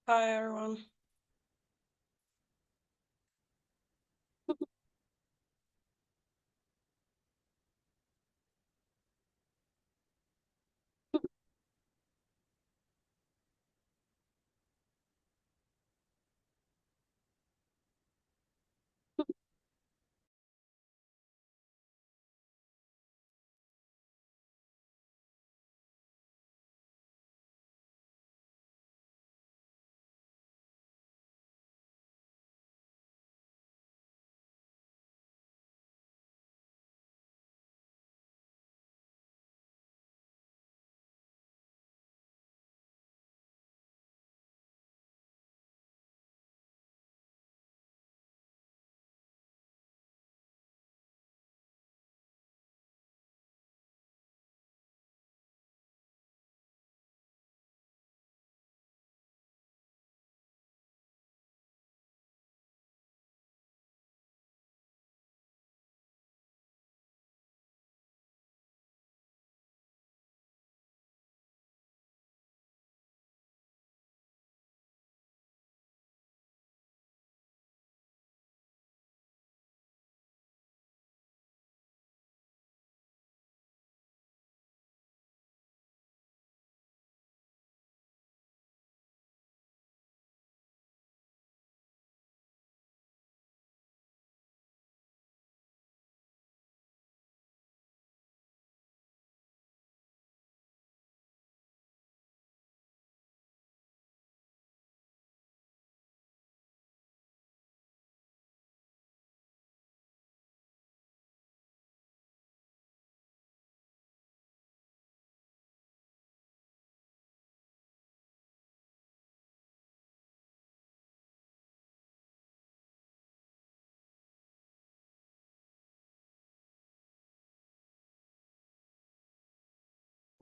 Hi everyone.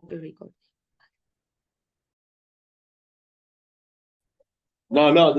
Record. No, no,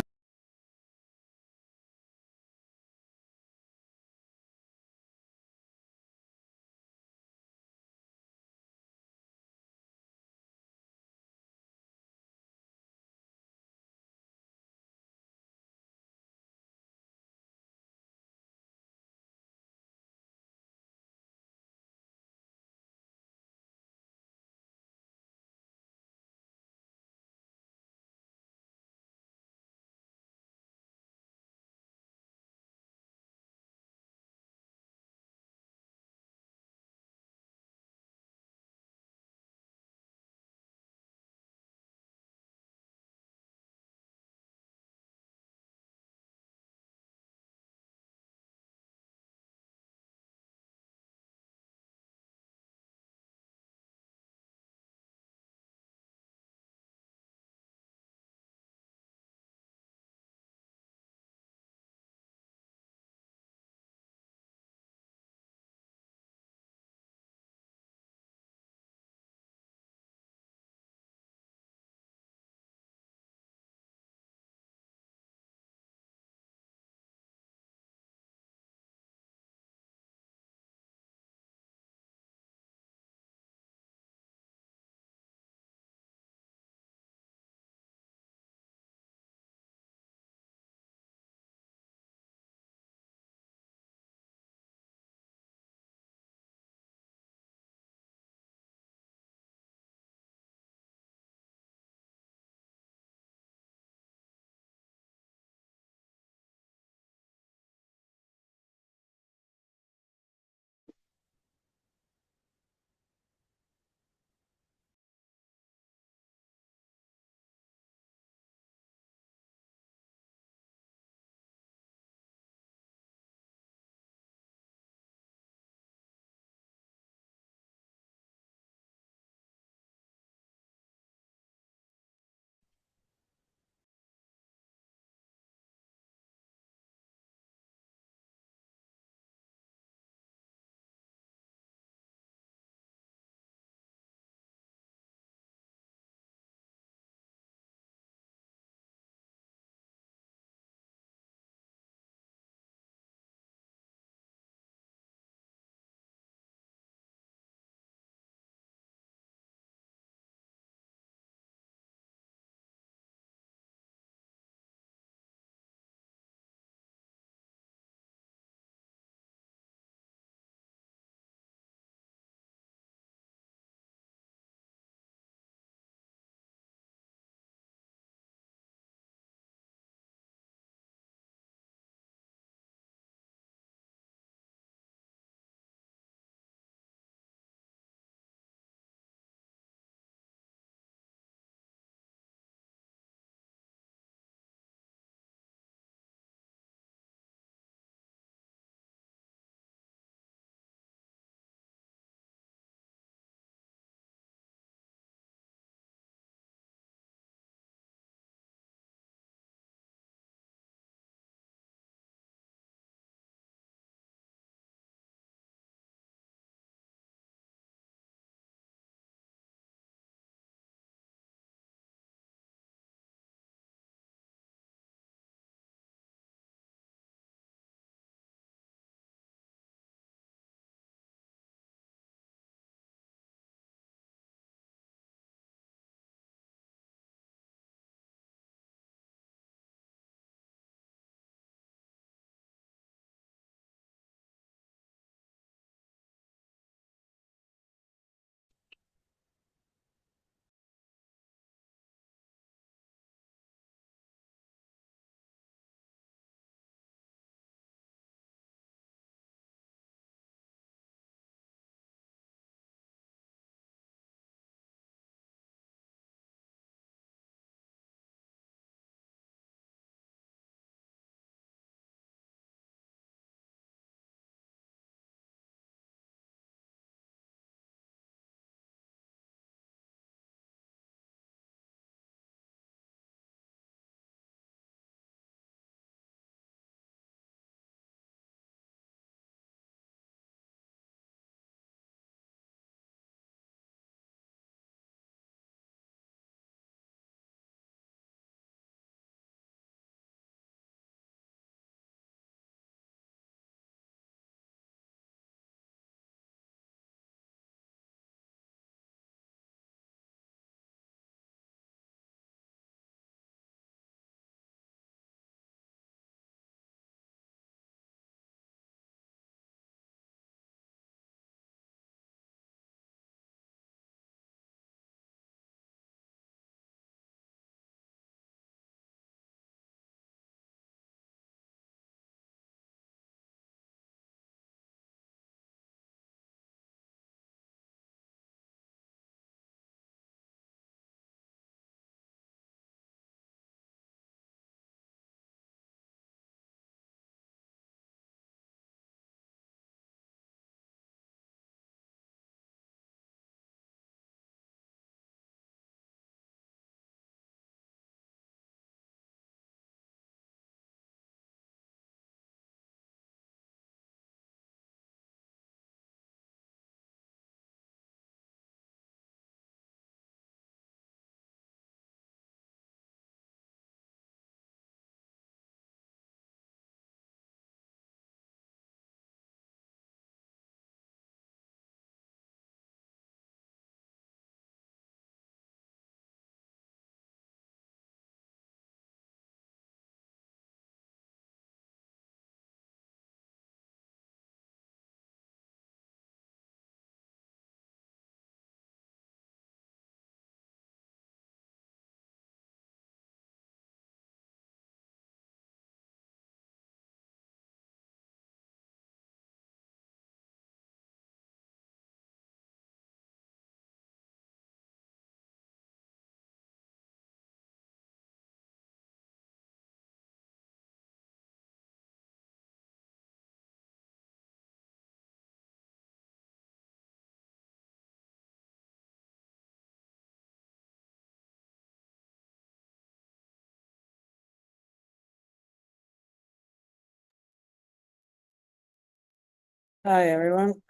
Hi, everyone.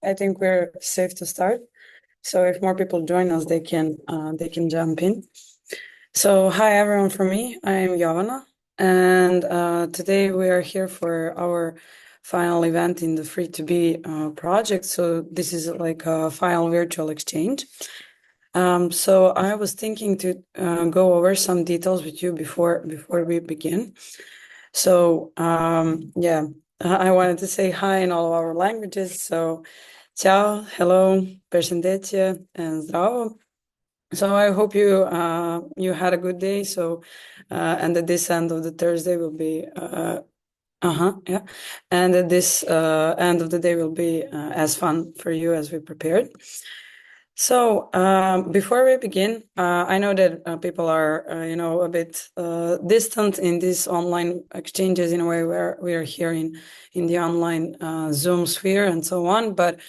I think we're safe to start. So if more people join us, they can jump in. So hi, everyone. From me, I am Jovana, and today we are here for our final event in the Free to Be project. So this is like a final virtual exchange. So I was thinking to go over some details with you before we begin. So yeah, I wanted to say hi in all of our languages. So ciao, hello, përshëndetje, and zdravo. So I hope you had a good day. So and that this end of the Thursday will be yeah, and that this end of the day will be as fun for you as we prepared. So, before we begin, I know that people are, a bit distant in these online exchanges in a way where we are here in the online Zoom sphere and so on. But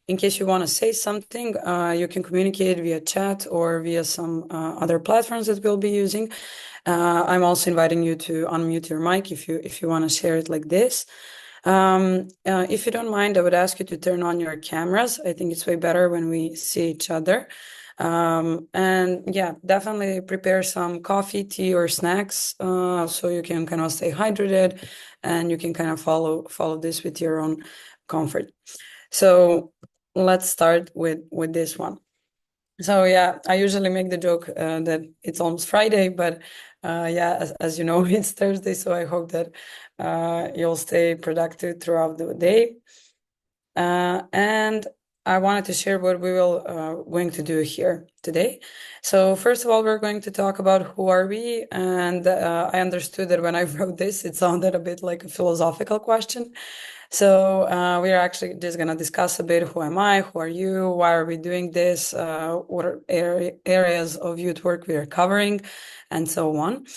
in case you want to say something, you can communicate via chat or via some other platforms that we'll be using. I'm also inviting you to unmute your mic if you want to share it like this. If you don't mind, I would ask you to turn on your cameras. I think it's way better when we see each other. And yeah, definitely prepare some coffee, tea, or snacks so you can kind of stay hydrated and you can kind of follow this with your own comfort. So let's start with this one. So yeah, I usually make the joke that it's almost Friday, but yeah, as you know, it's Thursday. So I hope that you'll stay productive throughout the day. And I wanted to share what we will going to do here today. So first of all, we're going to talk about who are we, and I understood that when I wrote this, it sounded a bit like a philosophical question. So we are actually just going to discuss a bit who am I, who are you, why are we doing this, what are areas of youth work we are covering, and so on.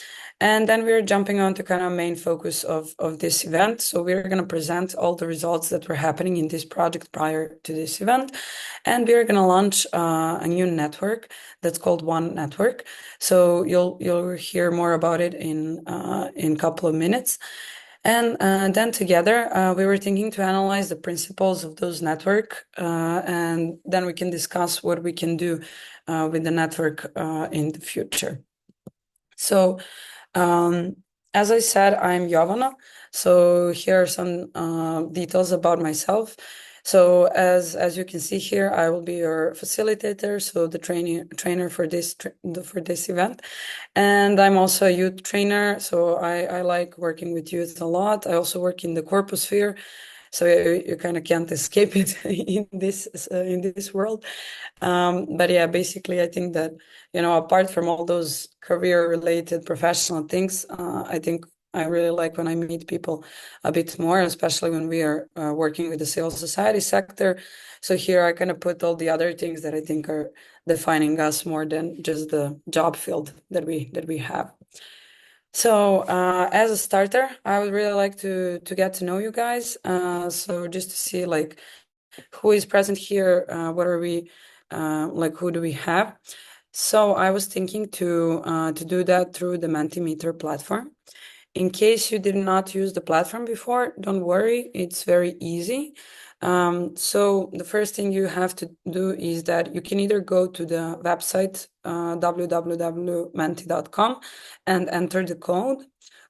And then we're jumping on to kind of main focus of this event. So we're going to present all the results that were happening in this project prior to this event. And we're going to launch a new network that's called One Network. So you'll hear more about it in a couple of minutes. And then together, we were thinking to analyze the principles of those network, and then we can discuss what we can do with the network in the future. So, as I said, I'm Jovana. So here are some details about myself. So as you can see here, I will be your facilitator, so the trainer for this event, and I'm also a youth trainer. So I like working with youth a lot. I also work in the corporate sphere, so you kind of can't escape it in this world. But yeah, basically, I think that, apart from all those career-related professional things, I think I really like when I meet people a bit more, especially when we are working with the civil society sector. So here I kind of put all the other things that I think are defining us more than just the job field that we have. So, as a starter, I would really like to get to know you guys. So just to see like who is present here, what are we like, who do we have? So I was thinking to do that through the Mentimeter platform. In case you did not use the platform before, don't worry, it's very easy. So the first thing you have to do is that you can either go to the website www.menti.com and enter the code,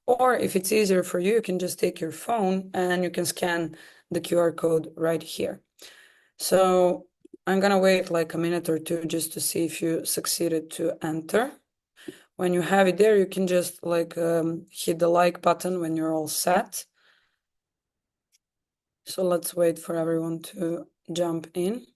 or if it's easier for you, you can just take your phone and you can scan the QR code right here. So I'm gonna wait like a minute or two just to see if you succeeded to enter. When you have it there, you can just like hit the like button when you're all set. So let's wait for everyone to jump in.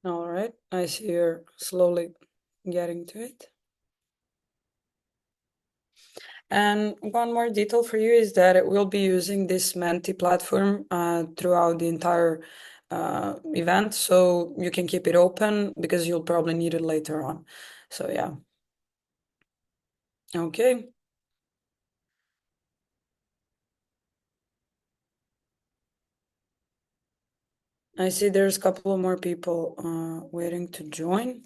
All right, I see you're slowly getting to it. And one more detail for you is that it will be using this Menti platform throughout the entire event, so you can keep it open because you'll probably need it later on. So yeah. Okay. I see there's a couple of more people waiting to join.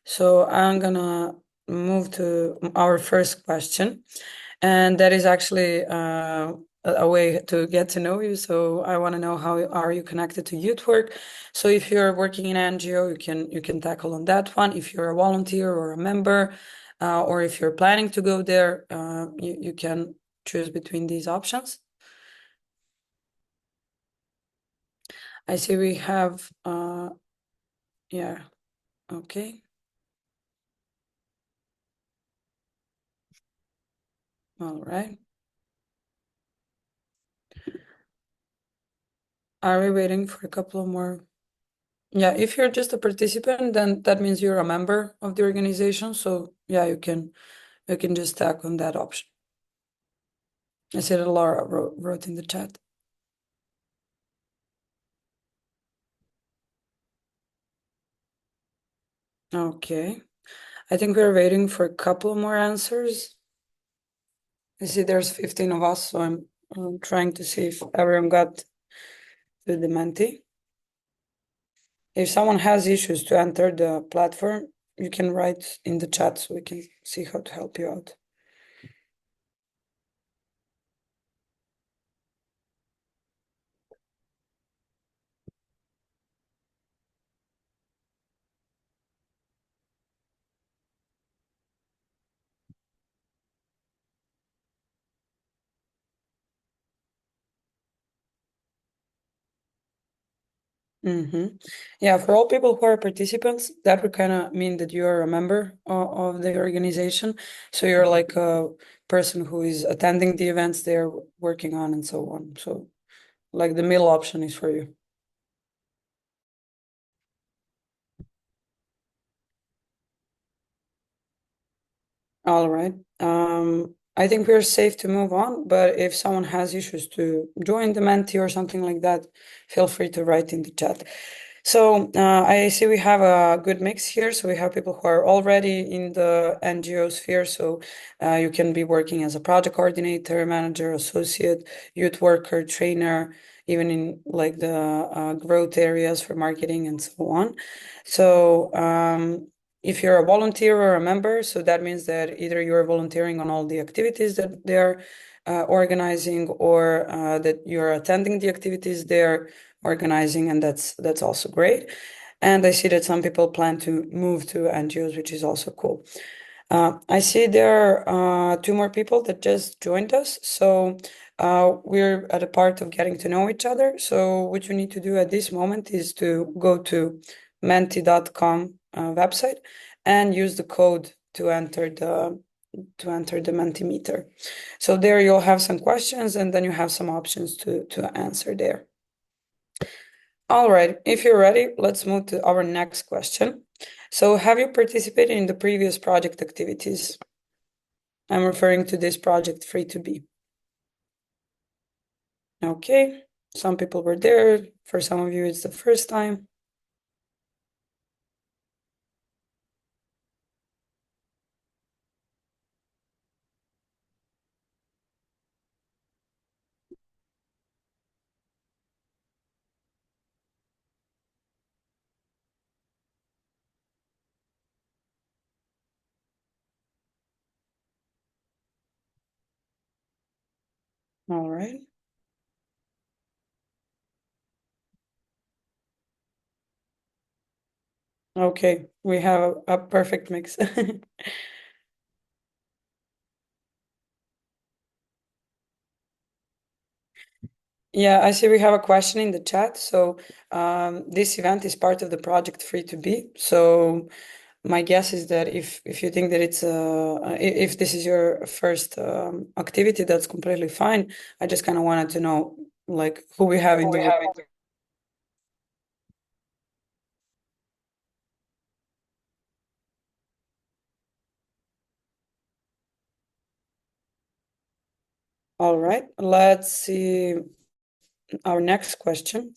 So I'm gonna move to our first question, and that is actually a way to get to know you. So I want to know, how are you connected to youth work? So if you're working in NGO, you can tackle on that one. If you're a volunteer or a member, or if you're planning to go there, you can choose between these options. I see we have, yeah, okay, all right. Are we waiting for a couple of more? Yeah, if you're just a participant, then that means you're a member of the organization. So yeah, you can just tap on that option. I see that Laura wrote in the chat. Okay. I think we're waiting for a couple more answers. I see there's 15 of us, so I'm trying to see if everyone got to the Menti. If someone has issues to enter the platform, you can write in the chat so we can see how to help you out. Yeah, for all people who are participants, that would kind of mean that you are a member of the organization. So you're like a person who is attending the events they're working on and so on. So like the middle option is for you. All right. I think we're safe to move on, but if someone has issues to join the Menti or something like that, feel free to write in the chat. So I see we have a good mix here. So we have people who are already in the NGO sphere. So you can be working as a project coordinator, manager, associate, youth worker, trainer, even in like the growth areas for marketing and so on. So if you're a volunteer or a member, so that means that either you're volunteering on all the activities that they're organizing, or that you're attending the activities they're organizing, and that's also great. And I see that some people plan to move to NGOs, which is also cool. I see there are two more people that just joined us. So we're at a part of getting to know each other. So what you need to do at this moment is to go to menti.com website and use the code to enter the Mentimeter. So there you'll have some questions, and then you have some options to answer there. All right, if you're ready, let's move to our next question. So have you participated in the previous project activities? I'm referring to this project Free2B. Okay, some people were there. For some of you, it's the first time. All right. Okay, we have a perfect mix. Yeah, I see we have a question in the chat. So this event is part of the project Free2B. So my guess is that if you think that it's if this is your first activity, that's completely fine. I just kind of wanted to know like who we have in the room. All right, let's see our next question.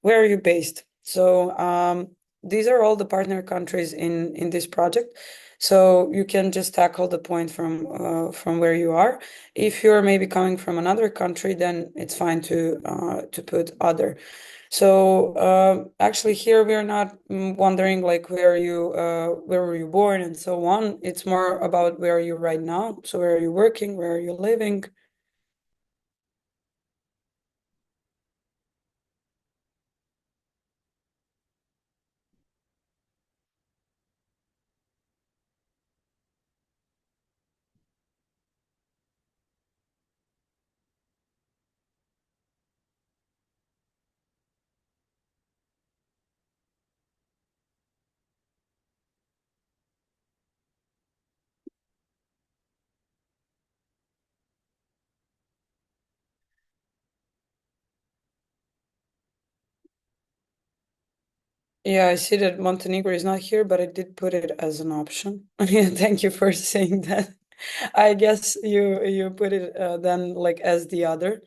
Where are you based? So these are all the partner countries in this project. So you can just tackle the point from where you are. If you're maybe coming from another country, then it's fine to put other. So actually here we're not wondering like where were you born and so on. It's more about where are you right now. So where are you working? Where are you living? Yeah, I see that Montenegro is not here, but I did put it as an option. Yeah, thank you for saying that. I guess you put it then like as the other,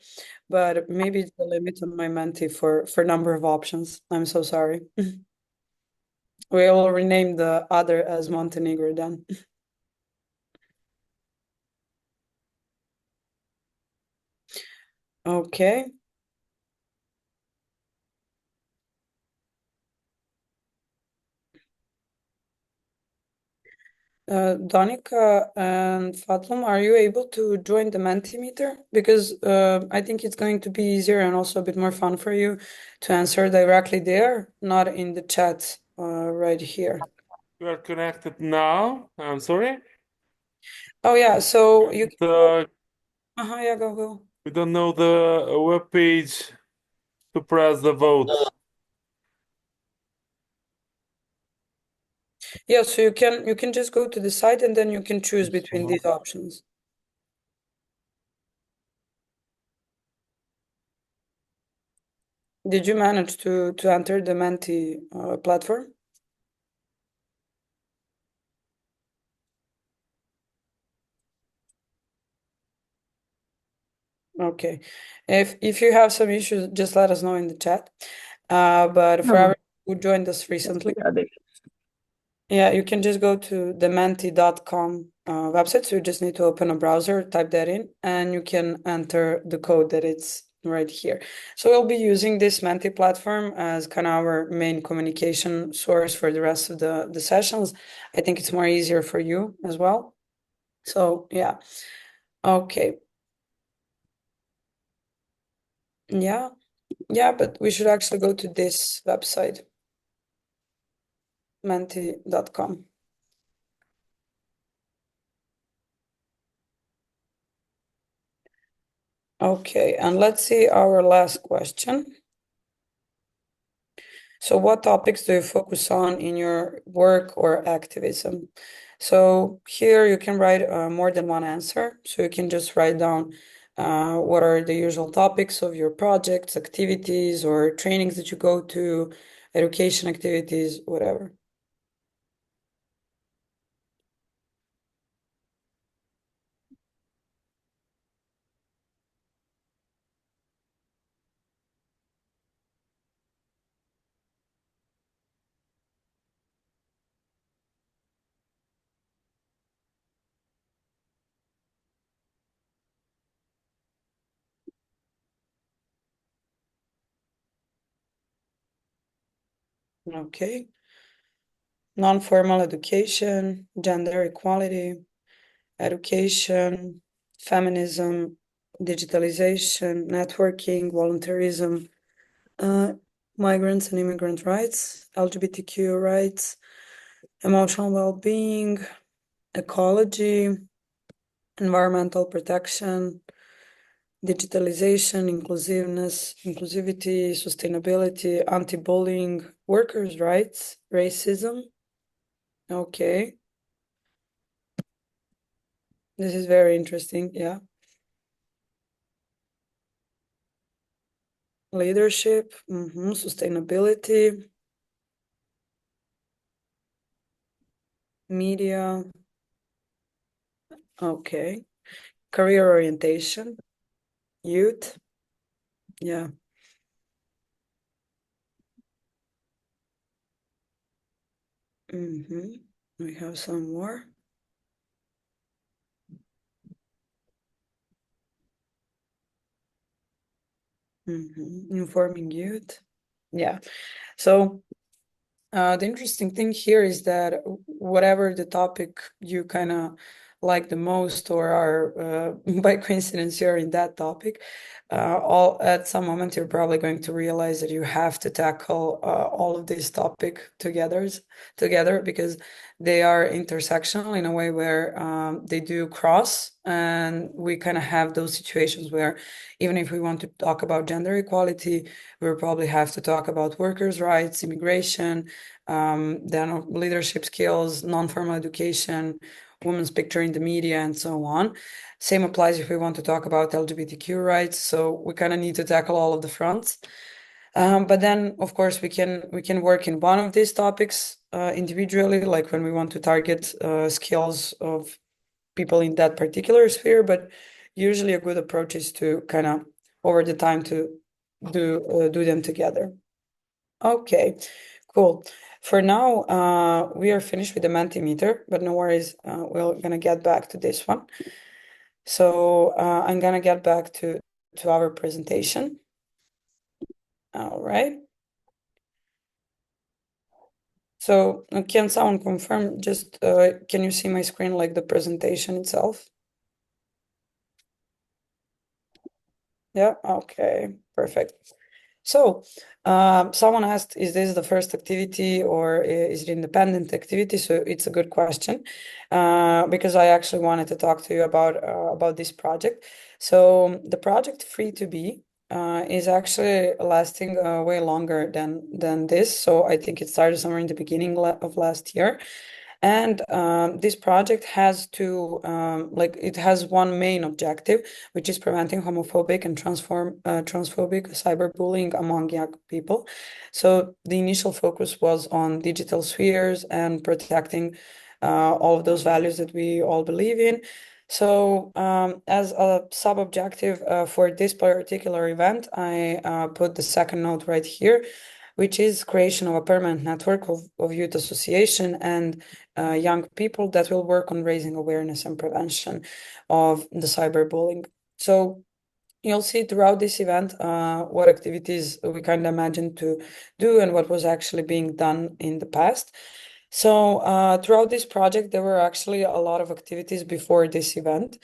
but maybe it's the limit on my Menti for number of options. I'm so sorry. We'll rename the other as Montenegro then. Okay. Danica and Fatlum, are you able to join the Mentimeter? Because I think it's going to be easier and also a bit more fun for you to answer directly there, not in the chat right here. You are connected now. I'm sorry. Oh yeah, so you can go. The, Yeah, go. we don't know the web page to press the vote. Yeah, so you can just go to the site and then you can choose between these options. Did you manage to enter the Menti platform? Okay. If you have some issues, just let us know in the chat. But for everyone who joined us recently, yeah, you can just go to the menti.com website. So you just need to open a browser, type that in, and you can enter the code that it's right here. So we'll be using this Menti platform as kind of our main communication source for the rest of the sessions. I think it's more easier for you as well. So yeah. Okay. Yeah. Yeah, but we should actually go to this website, menti.com. Okay, and let's see our last question. So, what topics do you focus on in your work or activism? So, here you can write more than one answer. So, you can just write down what are the usual topics of your projects, activities, or trainings that you go to, education activities, whatever. Okay. Non-formal education, gender equality, education, feminism, digitalization, networking, volunteerism, uh, migrants and immigrant rights, LGBTQ rights, emotional well-being, ecology, environmental protection, digitalization, inclusiveness, inclusivity, sustainability, anti-bullying, workers' rights, racism. Okay, this is very interesting. Yeah. Leadership, sustainability, media, okay. Career orientation, youth, yeah. We have some more. Informing youth. Yeah. So the interesting thing here is that whatever the topic you kind of like the most, or are by coincidence you're in that topic, all at some moment you're probably going to realize that you have to tackle all of these topic together because they are intersectional in a way where they do cross, and we kind of have those situations where even if we want to talk about gender equality, we'll probably have to talk about workers' rights, immigration, then leadership skills, non-formal education, women's picture in the media, and so on. Same applies if we want to talk about LGBTQ rights. So we kind of need to tackle all of the fronts. But then, of course, we can work in one of these topics individually, like when we want to target skills of people in that particular sphere. But usually, a good approach is to kind of over the time to do them together. Okay, cool. For now, we are finished with the Mentimeter, but no worries. We're gonna get back to this one. So I'm gonna get back to our presentation. All right. So can someone confirm? Just can you see my screen, like the presentation itself? Yeah. Okay. Perfect. So, someone asked, is this the first activity or is it independent activity? So it's a good question, because I actually wanted to talk to you about this project. So the project Free to Be is actually lasting way longer than this. So I think it started somewhere in the beginning of last year. And this project has like it has one main objective, which is preventing homophobic and transphobic cyberbullying among young people. So the initial focus was on digital spheres and protecting all of those values that we all believe in. So as a sub-objective for this particular event, I put the second note right here, which is creation of a permanent network of youth association and young people that will work on raising awareness and prevention of the cyberbullying. So you'll see throughout this event what activities we kind of imagined to do and what was actually being done in the past. So throughout this project, there were actually a lot of activities before this event.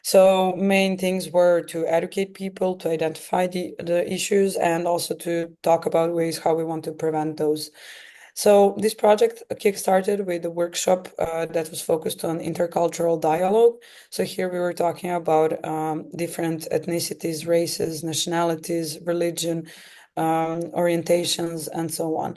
So main things were to educate people, to identify the issues, and also to talk about ways how we want to prevent those. So this project kickstarted with a workshop that was focused on intercultural dialogue. So here we were talking about different ethnicities, races, nationalities, religion, orientations, and so on.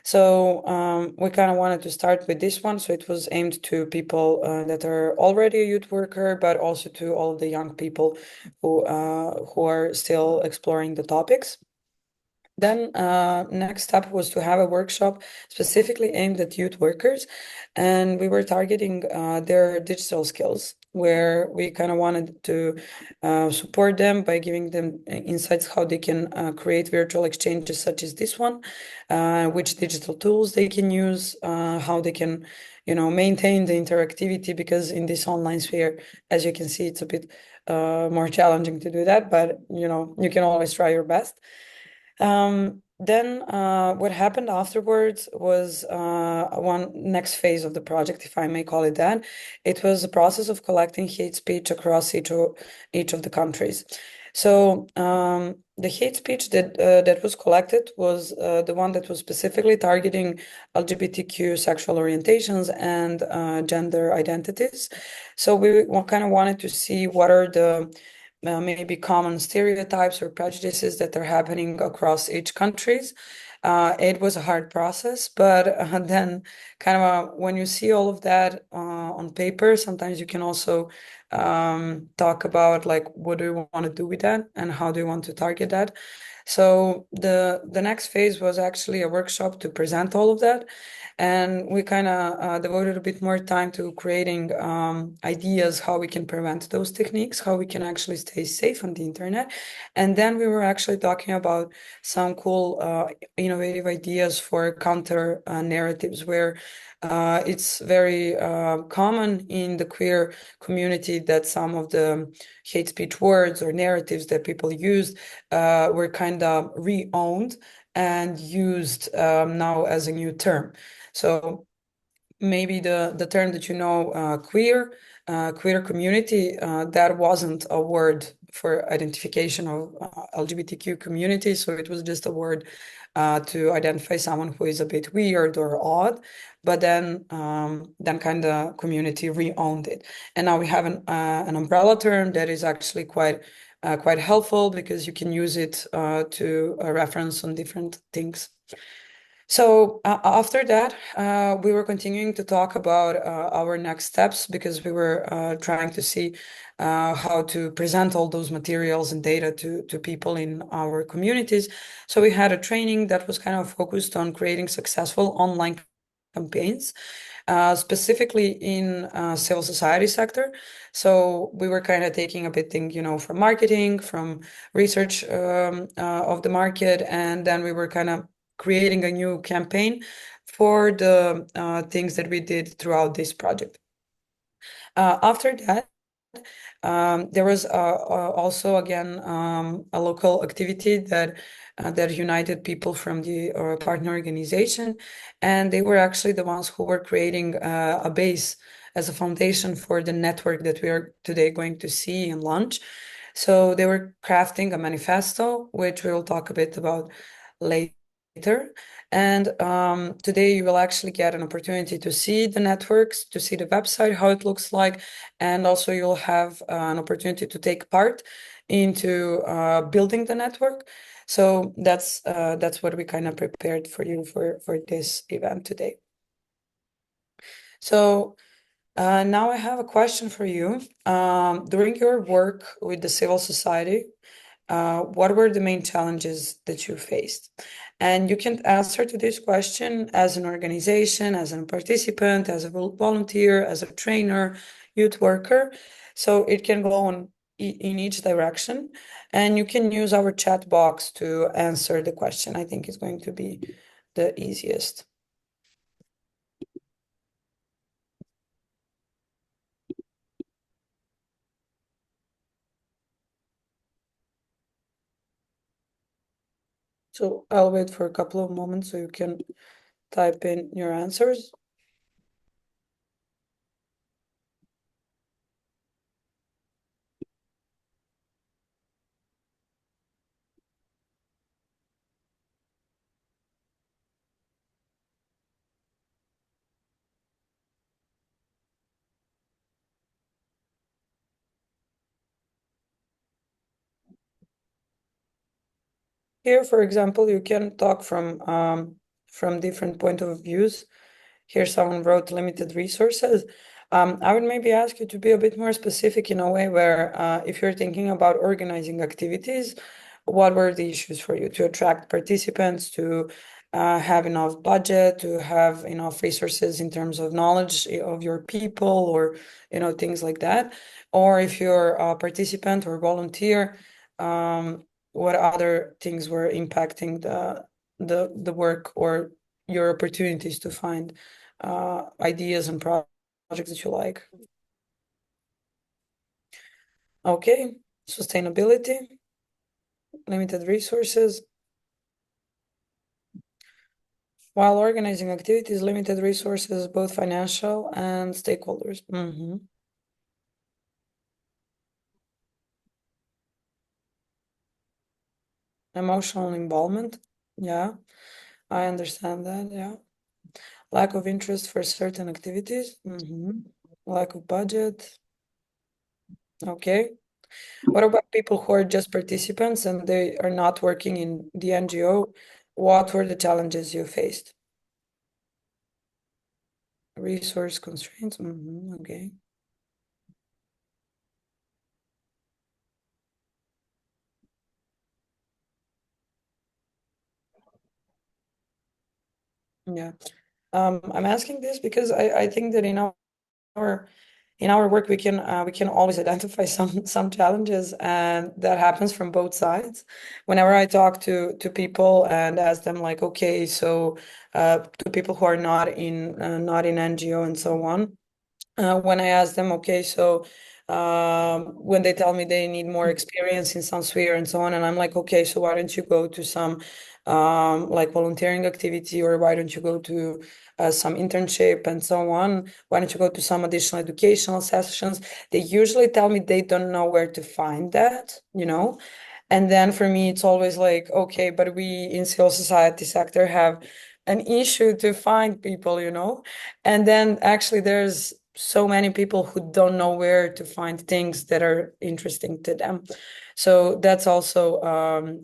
So we kind of wanted to start with this one. So it was aimed to people that are already a youth worker, but also to all of the young people who are still exploring the topics. Then next step was to have a workshop specifically aimed at youth workers, and we were targeting their digital skills, where we kind of wanted to support them by giving them insights how they can create virtual exchanges such as this one, which digital tools they can use, how they can, maintain the interactivity, because in this online sphere, as you can see, it's a bit more challenging to do that, but you can always try your best. Then what happened afterwards was one next phase of the project, if I may call it that. It was a process of collecting hate speech across each of the countries. So the hate speech that was collected was the one that was specifically targeting LGBTQ sexual orientations and gender identities. So we kind of wanted to see what are the maybe common stereotypes or prejudices that are happening across each countries. It was a hard process, but then kind of when you see all of that on paper, sometimes you can also talk about like what do you want to do with that and how do you want to target that. So the next phase was actually a workshop to present all of that. And we kind of devoted a bit more time to creating ideas how we can prevent those techniques, how we can actually stay safe on the internet. And then we were actually talking about some cool, innovative ideas for counter narratives where it's very common in the queer community that some of the hate speech words or narratives that people used were kind of re-owned and used now as a new term. So maybe the term that you know, queer community, that wasn't a word for identification of LGBTQ community, so it was just a word to identify someone who is a bit weird or odd. But then kind of community re-owned it, and now we have an umbrella term that is actually quite helpful because you can use it to reference on different things. So after that, we were continuing to talk about our next steps because we were trying to see how to present all those materials and data to people in our communities. So we had a training that was kind of focused on creating successful online campaigns, specifically in civil society sector. So we were kind of taking a bit thing, from marketing, from research of the market, and then we were kind of creating a new campaign for the things that we did throughout this project. After that, there was also again a local activity that united people from the partner organization, and they were actually the ones who were creating a base as a foundation for the network that we are today going to see and launch. So they were crafting a manifesto, which we will talk a bit about later. And today you will actually get an opportunity to see the networks, to see the website, how it looks like, and also you'll have an opportunity to take part into building the network. So that's what we kind of prepared for you for this event today. So now I have a question for you. During your work with the civil society, what were the main challenges that you faced? And you can answer to this question as an organization, as a participant, as a volunteer, as a trainer, youth worker. So it can go on in each direction. And you can use our chat box to answer the question. I think it's going to be the easiest. So I'll wait for a couple of moments so you can type in your answers. Here, for example, you can talk from different point of views. Here, someone wrote limited resources. I would maybe ask you to be a bit more specific in a way where, if you're thinking about organizing activities, what were the issues for you to attract participants, to have enough budget, to have enough resources in terms of knowledge of your people, or things like that. Or if you're a participant or volunteer, what other things were impacting the work or your opportunities to find ideas and projects that you like. Okay, sustainability, limited resources. While organizing activities, limited resources, both financial and stakeholders. Emotional involvement. Yeah, I understand that. Yeah. Lack of interest for certain activities. Lack of budget. Okay. What about people who are just participants and they are not working in the NGO? What were the challenges you faced? Resource constraints. Okay. Yeah. I'm asking this because I think that in our work we can always identify some challenges, and that happens from both sides. Whenever I talk to people and ask them like, okay, so to people who are not in NGO and so on, when I ask them, okay, so when they tell me they need more experience in some sphere and so on. And I'm like, okay, so why don't you go to some like volunteering activity, or why don't you go to some internship and so on? Why don't you go to some additional educational sessions? They usually tell me they don't know where to find that, you know? And then for me, it's always like, okay, but we in civil society sector have an issue to find people, you know? And then actually there's so many people who don't know where to find things that are interesting to them. So that's also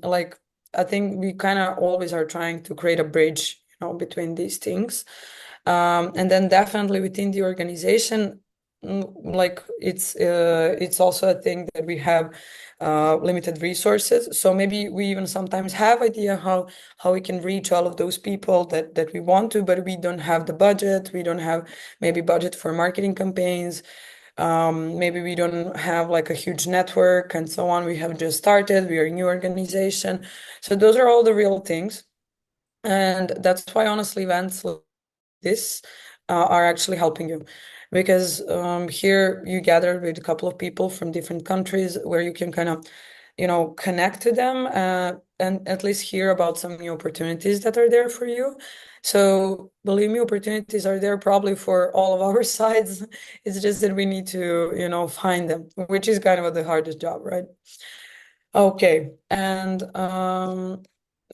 like I think we kind of always are trying to create a bridge, you know, between these things. And then definitely within the organization, like it's also a thing that we have limited resources. So maybe we even sometimes have idea how we can reach all of those people that we want to, but we don't have the budget. We don't have maybe budget for marketing campaigns. Maybe we don't have like a huge network and so on. We have just started. We are a new organization. So those are all the real things. And that's why honestly events like this are actually helping you, because here you gather with a couple of people from different countries where you can kind of, you know, connect to them and at least hear about some new opportunities that are there for you. So believe me, opportunities are there probably for all of our sides. It's just that we need to, you know, find them, which is kind of the hardest job, right? Okay, and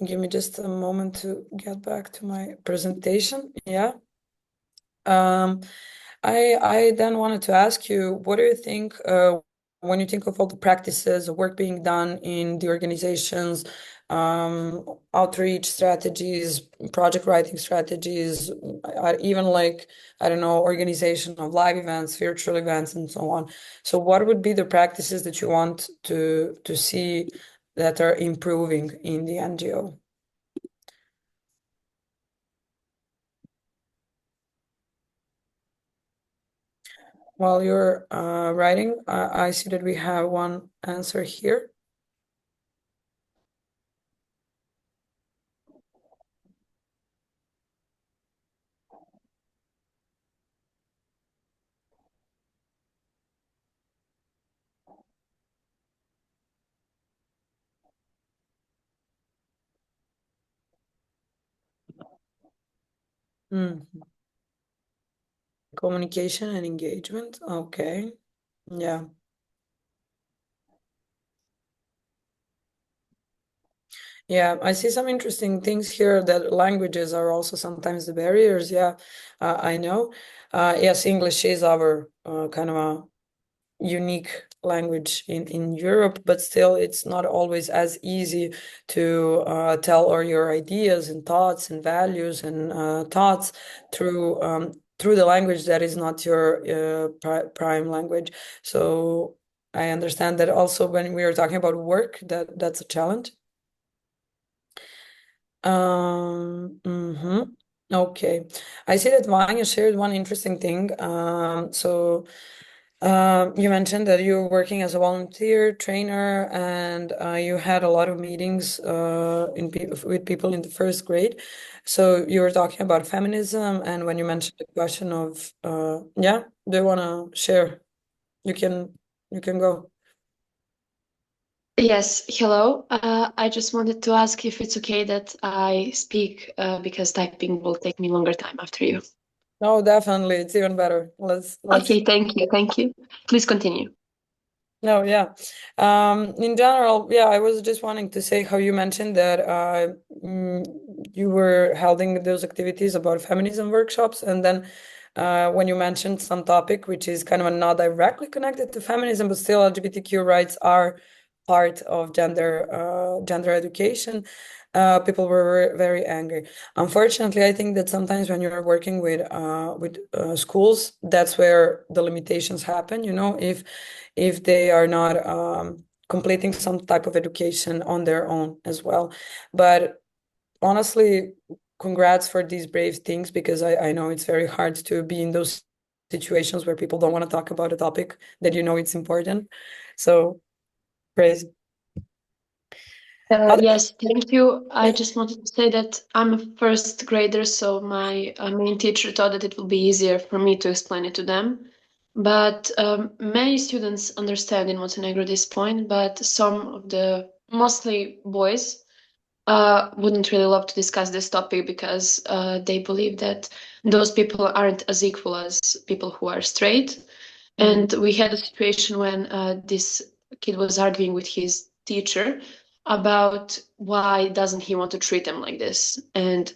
give me just a moment to get back to my presentation. Yeah. Um, I then wanted to ask you, what do you think when you think of all the practices of work being done in the organizations, outreach strategies, project writing strategies, even like, I don't know, organization of live events, virtual events, and so on. So what would be the practices that you want to see that are improving in the NGO? While you're writing, I see that we have one answer here. Mm. Communication and engagement. Okay. Yeah. Yeah, I see some interesting things here that languages are also sometimes the barriers. Yeah, I know. Yes, English is our kind of a unique language in Europe, but still it's not always as easy to tell all your ideas and thoughts and values and thoughts through the language that is not your prime language. So I understand that also when we are talking about work, that's a challenge. Mhm. Okay. I see that Vanya shared one interesting thing. You mentioned that you were working as a volunteer trainer and you had a lot of meetings with people in the first grade. So you were talking about feminism, and when you mentioned the question of yeah, do you want to share? You can you can go. Yes, hello. I just wanted to ask if it's okay that I speak because typing will take me longer time after you. No, definitely, it's even better. Let's Okay, thank you, thank you. Please continue. No, yeah. In general, yeah, I was just wanting to say how you mentioned that you were holding those activities about feminism workshops, and then when you mentioned some topic which is kind of not directly connected to feminism, but still LGBTQ rights are part of gender education, people were very angry. Unfortunately, I think that sometimes when you're working with schools, that's where the limitations happen. You know, if they are not completing some type of education on their own as well. But honestly, congrats for these brave things, because I know it's very hard to be in those situations where people don't want to talk about a topic that you know it's important. So praise. Other, Yes, thank you. I yeah. just wanted to say that I'm a first grader, so my main teacher thought that it will be easier for me to explain it to them. But many students understand in Montenegro this point, but some of the mostly boys wouldn't really love to discuss this topic because they believe that those people aren't as equal as people who are straight. And we had a situation when this kid was arguing with his teacher about why doesn't he want to treat them like this. And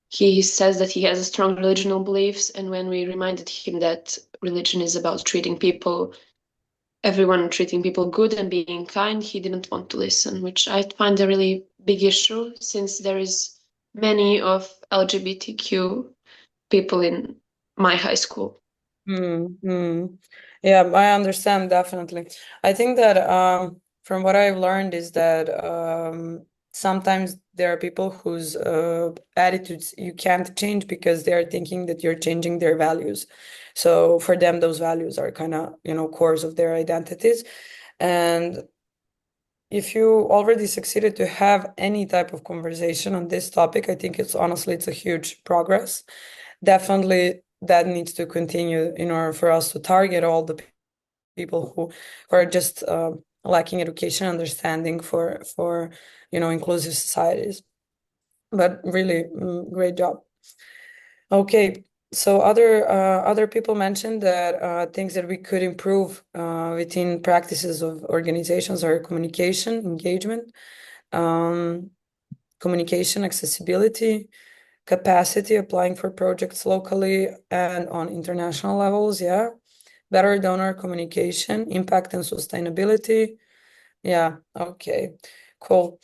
he says that he has strong religional beliefs, and when we reminded him that religion is about treating people, everyone treating people good and being kind, he didn't want to listen, which I find a really big issue since there is many of LGBTQ people in my high school. Yeah, I understand definitely. I think that from what I've learned is that sometimes there are people whose attitudes you can't change because they're thinking that you're changing their values. So for them, those values are kind of, cores of their identities. And if you already succeeded to have any type of conversation on this topic, I think it's a huge progress. Definitely that needs to continue in order for us to target all the people who are just lacking education understanding for inclusive societies. But really, great job. Okay, so other people mentioned that things that we could improve within practices of organizations are communication, engagement, um, communication, accessibility, capacity, applying for projects locally and on international levels. Yeah, better donor communication, impact and sustainability. Yeah, okay, cool.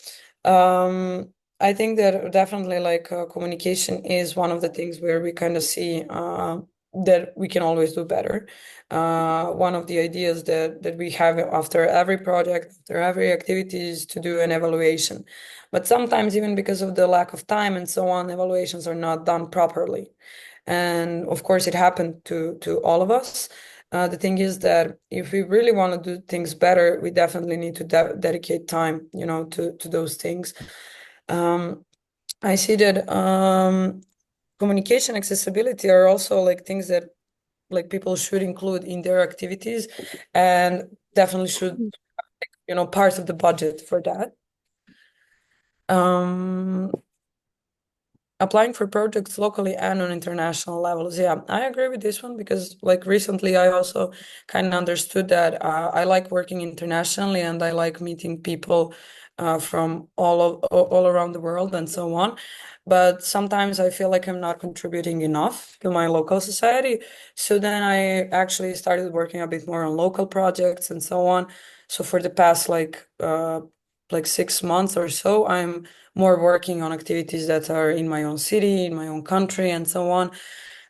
I think that definitely like communication is one of the things where we kind of see that we can always do better. One of the ideas that we have after every project, after every activity is to do an evaluation. But sometimes even because of the lack of time and so on, evaluations are not done properly. And of course, it happened to all of us. The thing is that if we really want to do things better, we definitely need to dedicate time, to those things. I see that communication, accessibility are also like things that like people should include in their activities, and definitely should, part of the budget for that. Applying for projects locally and on international levels. Yeah, I agree with this one because like recently I also kind of understood that I like working internationally and I like meeting people from all around the world and so on. But sometimes I feel like I'm not contributing enough to my local society. So then I actually started working a bit more on local projects and so on. So for the past like 6 months or so, I'm more working on activities that are in my own city, in my own country, and so on.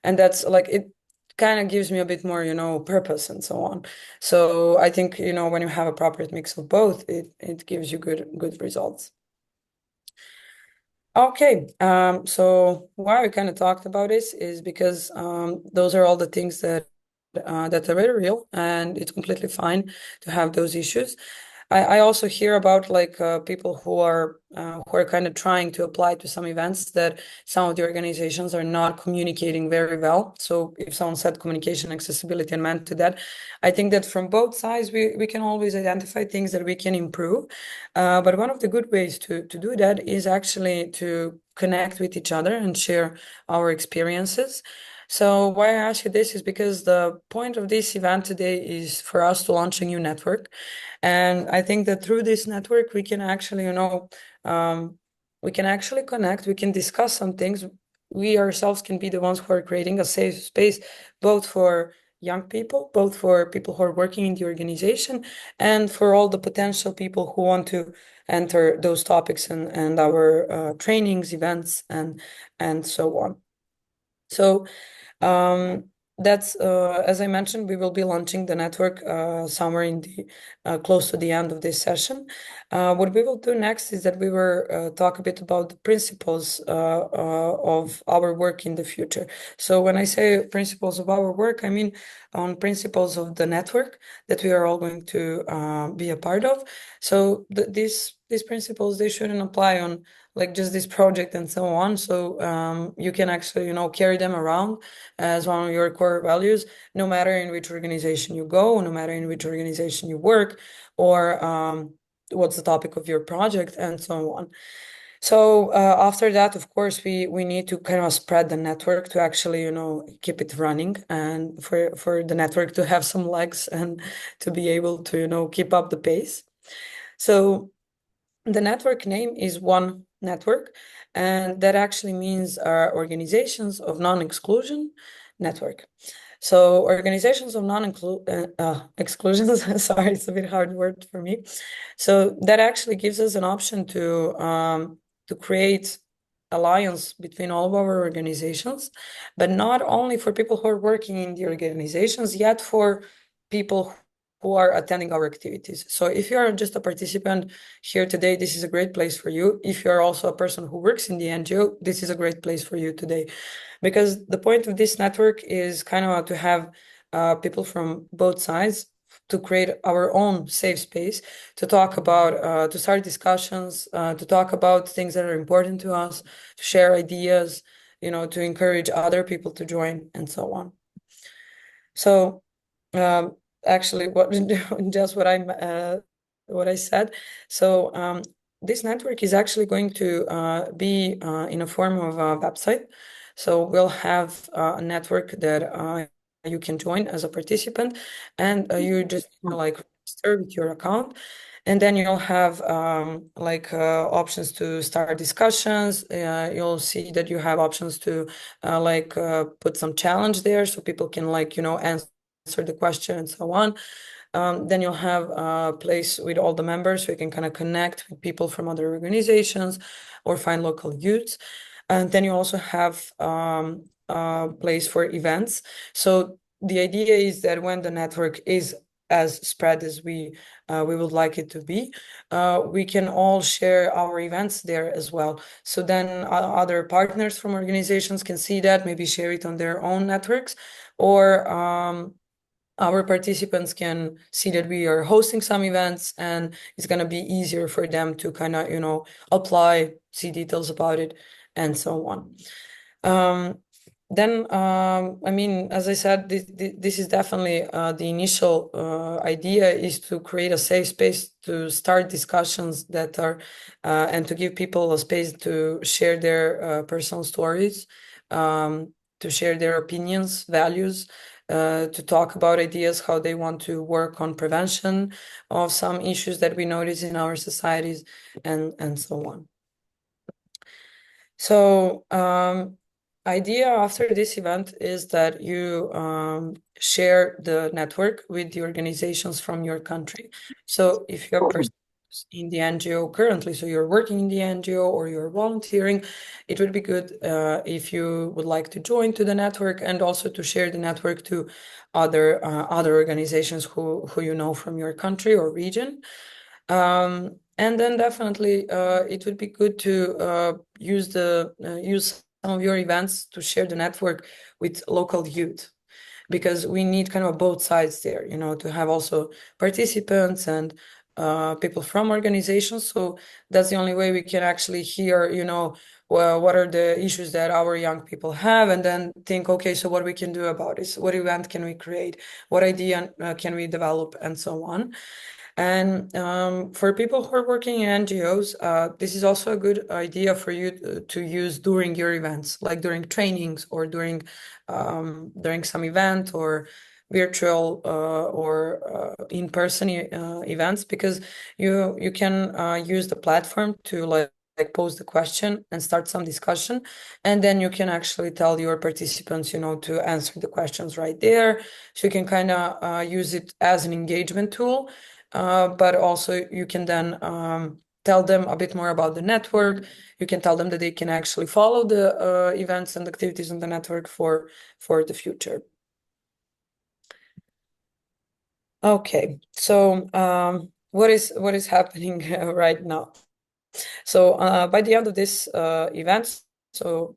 And that's like it kind of gives me a bit more, purpose and so on. So I think, when you have a proper mix of both, it gives you good results. Okay, so why we kind of talked about this is because those are all the things that are very real, and it's completely fine to have those issues. I also hear about like people who are kind of trying to apply to some events that some of the organizations are not communicating very well. So if someone said communication, accessibility, and meant to that, I think that from both sides we can always identify things that we can improve. But one of the good ways to do that is actually to connect with each other and share our experiences. So why I ask you this is because the point of this event today is for us to launch a new network. And I think that through this network, we can actually, we can actually connect, we can discuss some things. We ourselves can be the ones who are creating a safe space, both for young people, both for people who are working in the organization, and for all the potential people who want to enter those topics and our trainings, events, and so on. So that's as I mentioned, we will be launching the network somewhere in the close to the end of this session. What we will do next is that we will talk a bit about the principles of our work in the future. So when I say principles of our work, I mean on principles of the network that we are all going to be a part of. So these principles, they shouldn't apply on like just this project and so on. So you can actually, you know, carry them around as one of your core values, no matter in which organization you go, no matter in which organization you work, or what's the topic of your project, and so on. So after that, of course, we need to kind of spread the network to actually, you know, keep it running, and for the network to have some legs and to be able to, you know, keep up the pace. So the network name is One Network, and that actually means Organizations of Non-Exclusion Network. So organizations of non-exclusions, sorry, it's a bit hard word for me. So that actually gives us an option to create alliance between all of our organizations, but not only for people who are working in the organizations, yet for people who are attending our activities. So if you are just a participant here today, this is a great place for you. If you are also a person who works in the NGO, this is a great place for you today. Because the point of this network is kind of to have people from both sides to create our own safe space to talk about, to start discussions, to talk about things that are important to us, to share ideas, you know, to encourage other people to join, and so on. So actually, what just what I said. So this network is actually going to be in a form of a website. So we'll have a network that you can join as a participant, and you just like register with your account, and then you'll have options to start discussions. You'll see that you have options to put some challenge there, so people can answer the question and so on. Then you'll have a place with all the members so you can kind of connect with people from other organizations or find local youths. And then you also have a place for events. So the idea is that when the network is as spread as we would like it to be, we can all share our events there as well. So then other partners from organizations can see that, maybe share it on their own networks, or our participants can see that we are hosting some events, and it's going to be easier for them to kind of, apply, see details about it, and so on. I mean, as I said, this is definitely the initial idea is to create a safe space to start discussions that are, and to give people a space to share their personal stories, to share their opinions, values, to talk about ideas, how they want to work on prevention of some issues that we notice in our societies, and so on. So idea after this event is that you share the network with the organizations from your country. So if you're a person in the NGO currently, so you're working in the NGO or you're volunteering, it would be good if you would like to join to the network, and also to share the network to other organizations who you know from your country or region. And then definitely it would be good to use some of your events to share the network with local youth, because we need kind of both sides there, to have also participants and people from organizations. So that's the only way we can actually hear, well, what are the issues that our young people have, and then think, okay, so what we can do about it? What event can we create? What idea can we develop, and so on. And for people who are working in NGOs, this is also a good idea for you to use during your events, like during trainings or during some event or virtual or in-person events, because you can use the platform to like pose the question and start some discussion, and then you can actually tell your participants, to answer the questions right there. So you can kind of use it as an engagement tool. But also you can then tell them a bit more about the network. You can tell them that they can actually follow the events and activities on the network for the future. Okay, so what is happening right now? So by the end of this event, so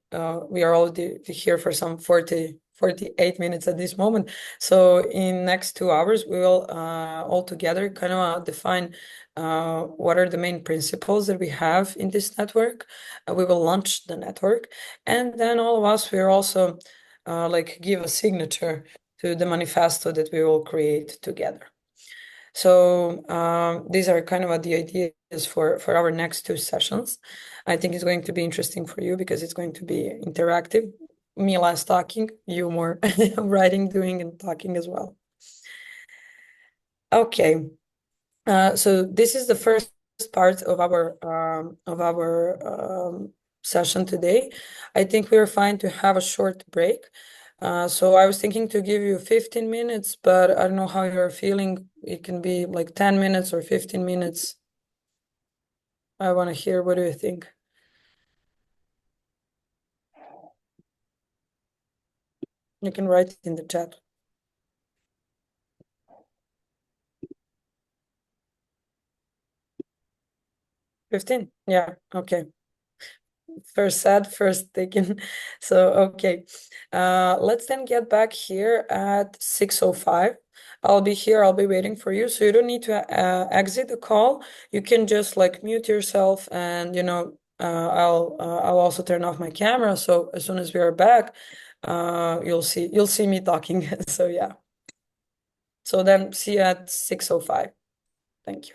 we are already here for some 40 48 minutes at this moment. So in next 2 hours, we will all together kind of define what are the main principles that we have in this network. We will launch the network, and then all of us will also like give a signature to the manifesto that we will create together. So these are kind of the ideas for our next 2 sessions. I think it's going to be interesting for you because it's going to be interactive. Me less talking, you more writing, doing, and talking as well. Okay, so this is the first part of our session today. I think we are fine to have a short break. So I was thinking to give you 15 minutes, but I don't know how you're feeling. It can be like 10 minutes or 15 minutes. I want to hear, what do you think? You can write it in the chat. 15? Yeah, okay. First said, first taken. So, okay. Let's then get back here at 6:05. I'll be here, I'll be waiting for you. So you don't need to exit the call. You can just like mute yourself and, I'll also turn off my camera. So as soon as we are back, you'll see me talking. So yeah. So then see you at 6:05. Thank you.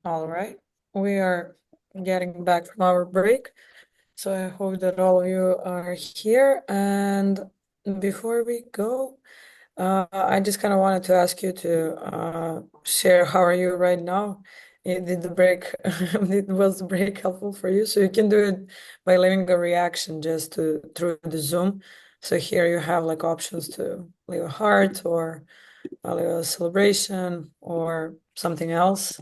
All right, we are getting back from our break, so I hope that all of you are here. And before we go, I just kind of wanted to ask you to share how are you right now? Did the break was the break helpful for you? So you can do it by leaving a reaction just to through the Zoom. So here you have like options to leave a heart or leave a celebration or something else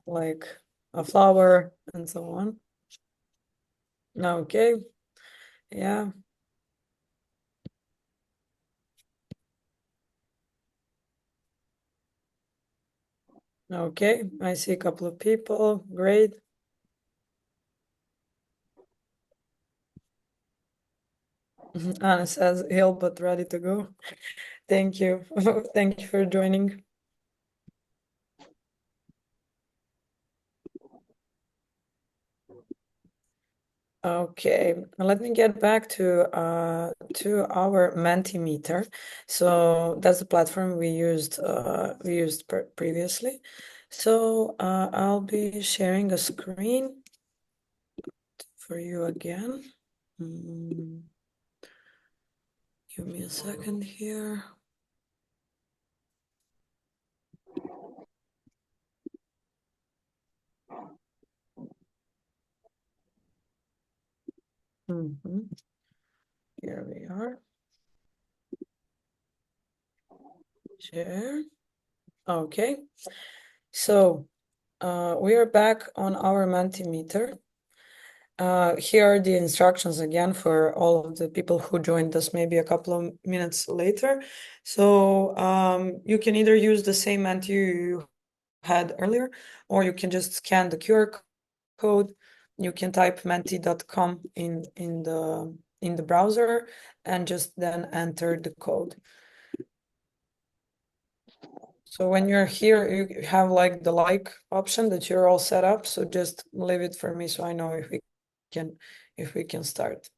like a flower and so on. Okay, yeah, okay. I see a couple of people. Great. Anna says ill but ready to go. Thank you. Thank you for joining. Okay, let me get back to our Mentimeter. So that's the platform we used previously. So I'll be sharing a screen for you again. Give me a second here. Here we are. Share. Okay. So we are back on our Mentimeter. Here are the instructions again for all of the people who joined us maybe a couple of minutes later. So you can either use the same Menti you had earlier, or you can just scan the QR code. You can type menti.com in the browser and just then enter the code. So when you're here, you have like the like option that you're all set up. So just leave it for me so I know if we can start.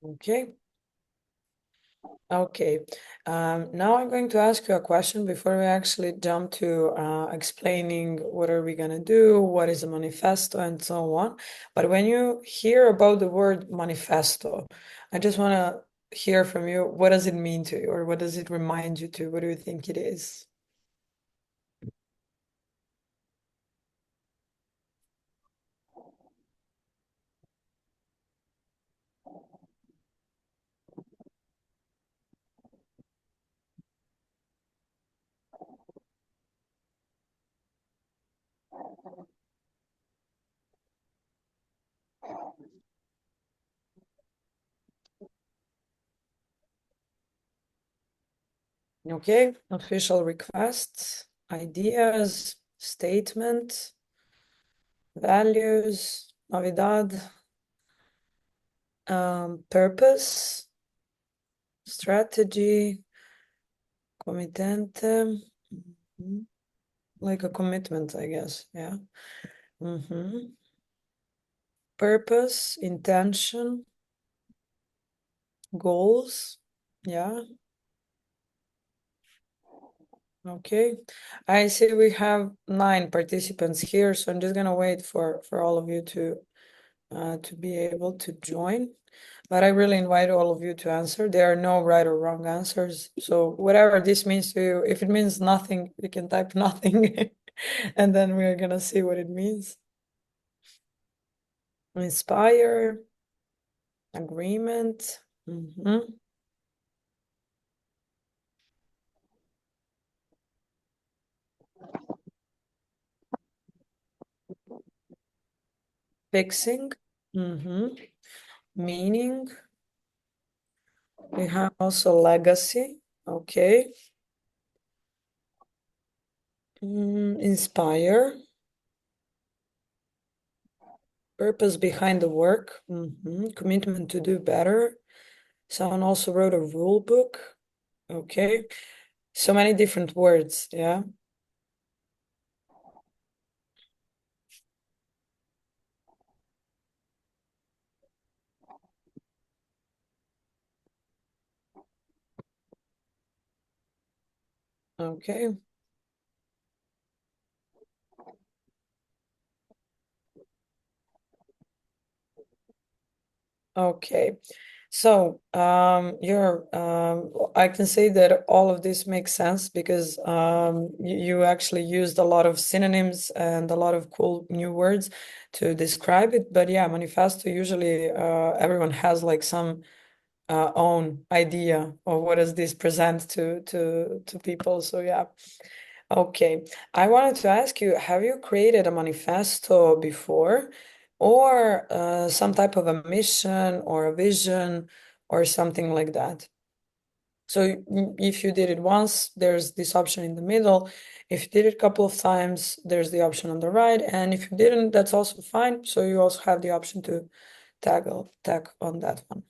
Okay. Okay. Now I'm going to ask you a question before we actually jump to explaining what are we gonna do, what is a manifesto, and so on. But when you hear about the word manifesto, I just want to hear from you, what does it mean to you, or what does it remind you to? What do you think it is? Okay, official requests, ideas, statement, values, novidad, purpose, strategy, commitente, like a commitment, I guess. Yeah. Purpose, intention, goals. Yeah. Okay, I see we have 9 participants here, so I'm just gonna wait for all of you to be able to join. But I really invite all of you to answer. There are no right or wrong answers. So whatever this means to you, if it means nothing, you can type nothing, and then we're gonna see what it means. Inspire, agreement. Fixing. Meaning. We have also legacy. Okay. Inspire. Purpose behind the work. Commitment to do better. Someone also wrote a rule book. Okay. So many different words. Yeah. Okay. Okay. So, I can say that all of this makes sense because you actually used a lot of synonyms and a lot of cool new words to describe it. But yeah, manifesto usually everyone has like some own idea of what does this present to people. So yeah. Okay. I wanted to ask you, have you created a manifesto before or some type of a mission or a vision or something like that? So if you did it once, there's this option in the middle. If you did it a couple of times, there's the option on the right. And if you didn't, that's also fine. So you also have the option to tag on that one.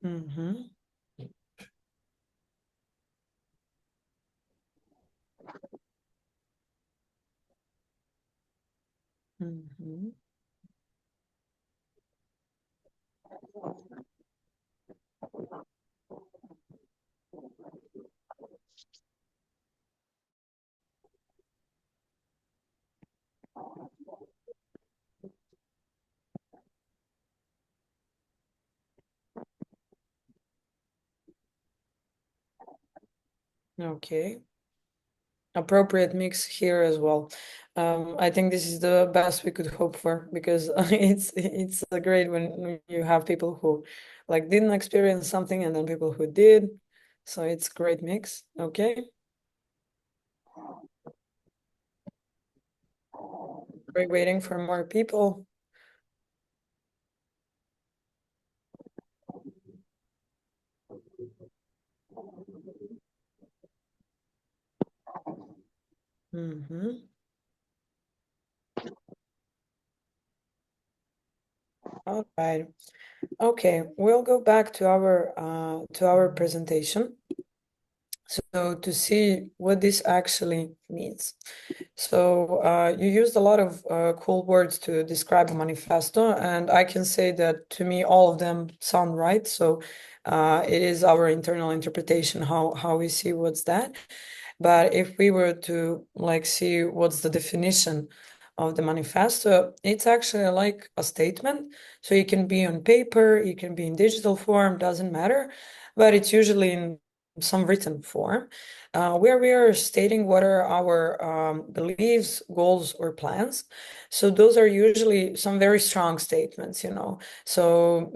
Mm-hmm. Mm-hmm. Okay. Appropriate mix here as well. I think this is the best we could hope for because it's great when you have people who like didn't experience something and then people who did. So it's great mix. Okay. We're waiting for more people. All right. Okay, we'll go back to our presentation. So to see what this actually means. So you used a lot of cool words to describe a manifesto, and I can say that to me all of them sound right. So it is our internal interpretation how we see what's that. But if we were to like see what's the definition of the manifesto, it's actually like a statement. So it can be on paper, it can be in digital form, doesn't matter, but it's usually in some written form, where we are stating what are our beliefs, goals, or plans. So those are usually some very strong statements, you know. So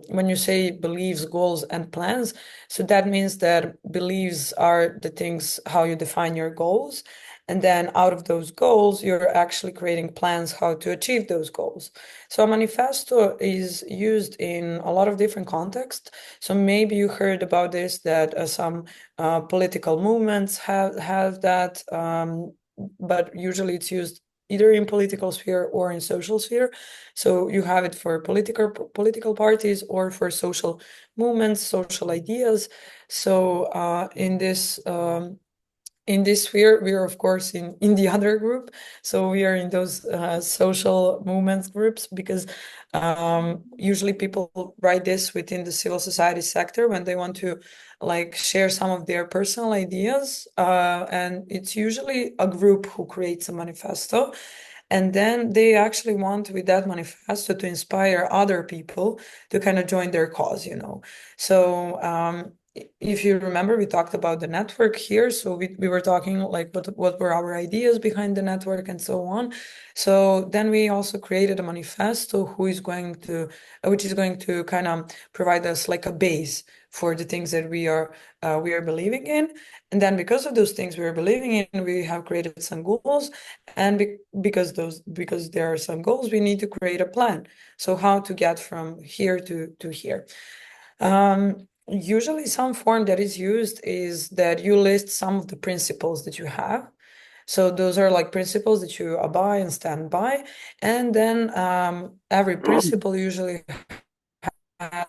when you say beliefs, goals, and plans, so that means that beliefs are the things how you define your goals. And then out of those goals, you're actually creating plans how to achieve those goals. So a manifesto is used in a lot of different contexts. So maybe you heard about this, that some political movements have that, but usually it's used either in political sphere or in social sphere. So you have it for political parties or for social movements, social ideas. So in this in this sphere, we are of course in the other group. So we are in those social movements groups because usually people write this within the civil society sector when they want to like share some of their personal ideas. And it's usually a group who creates a manifesto. And then they actually want with that manifesto to inspire other people to kind of join their cause, you know. So if you remember, we talked about the network here. So we were talking like what were our ideas behind the network and so on. So then we also created a manifesto which is going to kind of provide us like a base for the things that we are believing in. And then because of those things we are believing in, we have created some goals. And because there are some goals, we need to create a plan. So how to get from here to here. Usually some form that is used is that you list some of the principles that you have. So those are like principles that you abide and stand by. And then every principle usually has a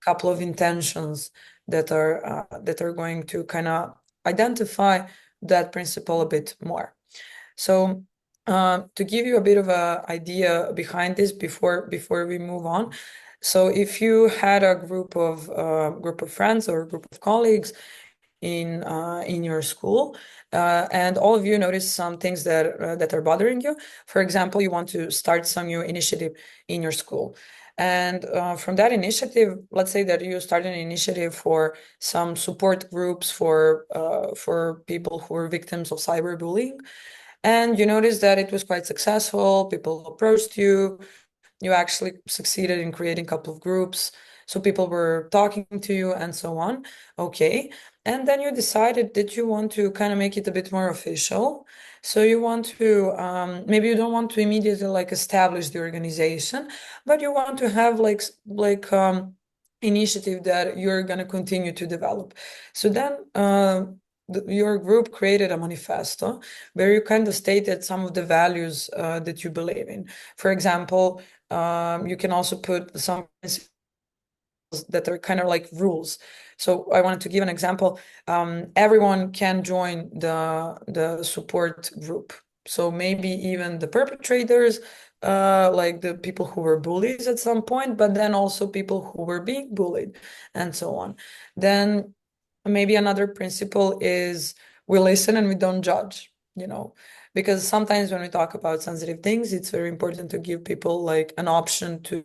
couple of intentions that are going to kind of identify that principle a bit more. So to give you a bit of an idea behind this before we move on. So if you had a group of friends or a group of colleagues in your school, and all of you notice some things that are bothering you. For example, you want to start some new initiative in your school. And from that initiative, let's say that you start an initiative for some support groups for people who are victims of cyberbullying. And you notice that it was quite successful. People approached you. You actually succeeded in creating a couple of groups. So people were talking to you and so on. Okay. And then you decided that you want to kind of make it a bit more official. So you want to, maybe you don't want to immediately like establish the organization, but you want to have initiative that you're going to continue to develop. So then your group created a manifesto where you kind of stated some of the values that you believe in. For example, you can also put some principles that are kind of like rules. So I wanted to give an example. Everyone can join the support group. So maybe even the perpetrators, like the people who were bullies at some point, but then also people who were being bullied and so on. Then maybe another principle is we listen and we don't judge, you know, because sometimes when we talk about sensitive things, it's very important to give people like an option to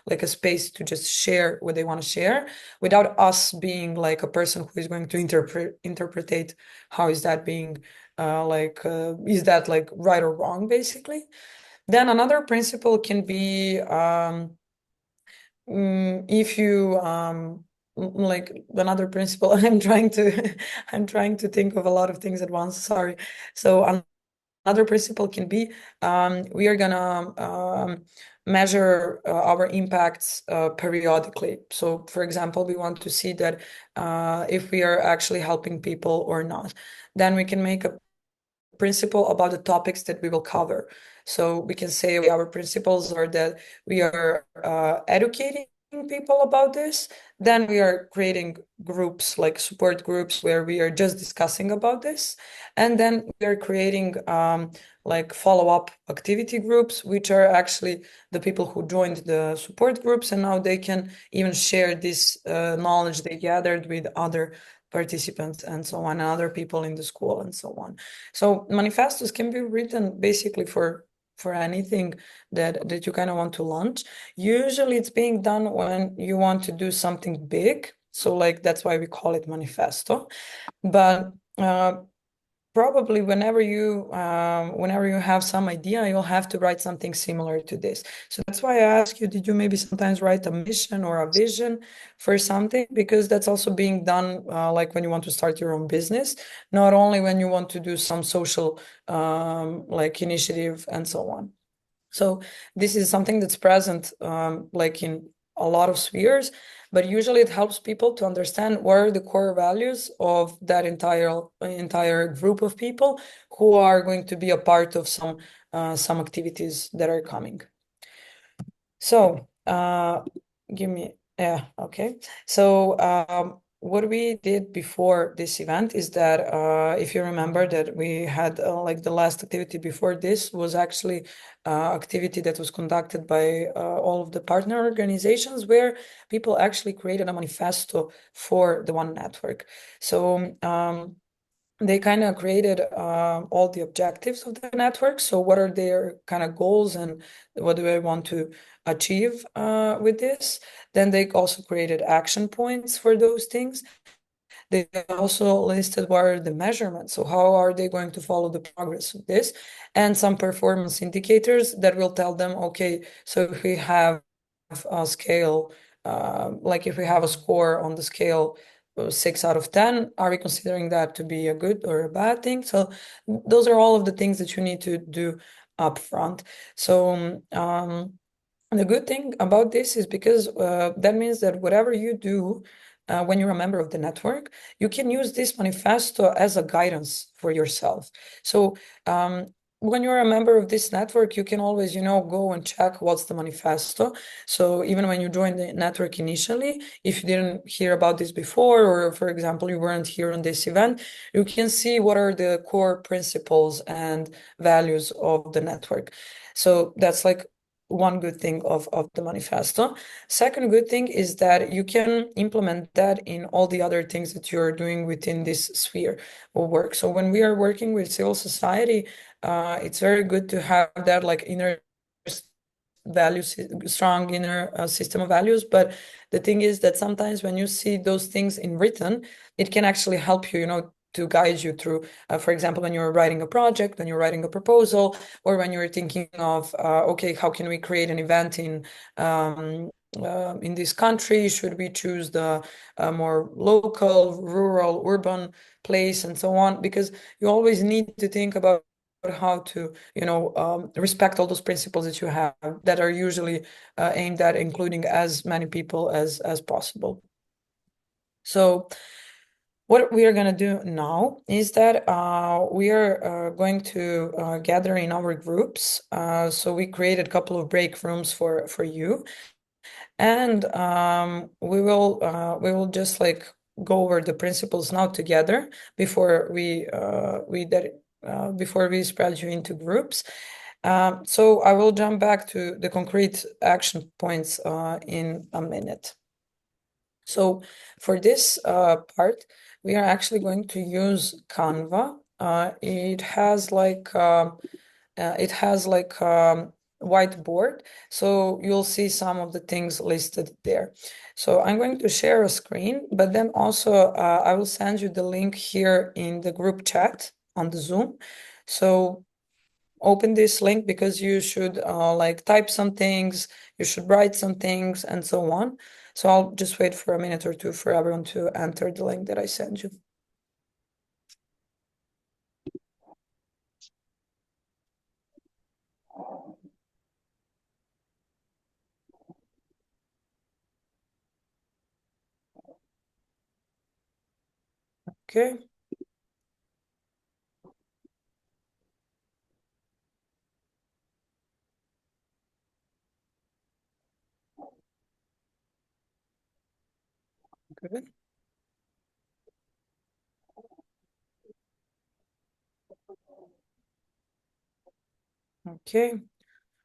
like a space to just share what they want to share without us being like a person who is going to interpret how is that being is that like right or wrong, basically. Then another principle can be if you like another principle. I'm trying to think of a lot of things at once, sorry. So another principle can be we are gonna measure our impacts periodically. So for example, we want to see that if we are actually helping people or not. Then we can make a principle about the topics that we will cover. So we can say our principles are that we are educating people about this. Then we are creating groups like support groups where we are just discussing about this. And then we are creating like follow-up activity groups, which are actually the people who joined the support groups, and now they can even share this knowledge they gathered with other participants and so on, and other people in the school and so on. So manifestos can be written basically for anything that you kind of want to launch. Usually it's being done when you want to do something big. So like that's why we call it manifesto. But probably whenever you have some idea, you'll have to write something similar to this. So that's why I ask you, did you maybe sometimes write a mission or a vision for something? Because that's also being done like when you want to start your own business, not only when you want to do some social like initiative and so on. So this is something that's present like in a lot of spheres, but usually it helps people to understand what are the core values of that entire group of people who are going to be a part of some activities that are coming. So give me, yeah, okay. So what we did before this event is that if you remember that we had like the last activity before this was actually activity that was conducted by all of the partner organizations where people actually created a manifesto for the One Network. So they kind of created all the objectives of the network. So what are their kind of goals and what do they want to achieve with this? Then they also created action points for those things. They also listed what are the measurements. So how are they going to follow the progress of this? And some performance indicators that will tell them, okay, so if we have a scale, like if we have a score on the scale 6 out of 10, are we considering that to be a good or a bad thing? So those are all of the things that you need to do up front. So the good thing about this is because that means that whatever you do when you're a member of the network, you can use this manifesto as a guidance for yourself. So when you're a member of this network, you can always, go and check what's the manifesto. So even when you join the network initially, if you didn't hear about this before, or for example, you weren't here on this event, you can see what are the core principles and values of the network. So that's like one good thing of the manifesto. Second good thing is that you can implement that in all the other things that you're doing within this sphere of work. So when we are working with civil society, it's very good to have that like inner values, strong inner system of values. But the thing is that sometimes when you see those things in written, it can actually help you, to guide you through, for example, when you're writing a project, when you're writing a proposal, or when you're thinking of, okay, how can we create an event in this country? Should we choose the more local, rural, urban place, and so on? Because you always need to think about how to, respect all those principles that you have that are usually aimed at including as many people as possible. So what we are going to do now is that we are going to gather in our groups. So we created a couple of break rooms for you, and we will just like go over the principles now together before before we spread you into groups. So I will jump back to the concrete action points in a minute. So for this part, we are actually going to use Canva. It has like whiteboard, so you'll see some of the things listed there. So I'm going to share a screen, but then also I will send you the link here in the group chat on the Zoom. So open this link because you should like type some things, you should write some things, and so on. So I'll just wait for a minute or two for everyone to enter the link that I sent you. Okay. Good. Okay.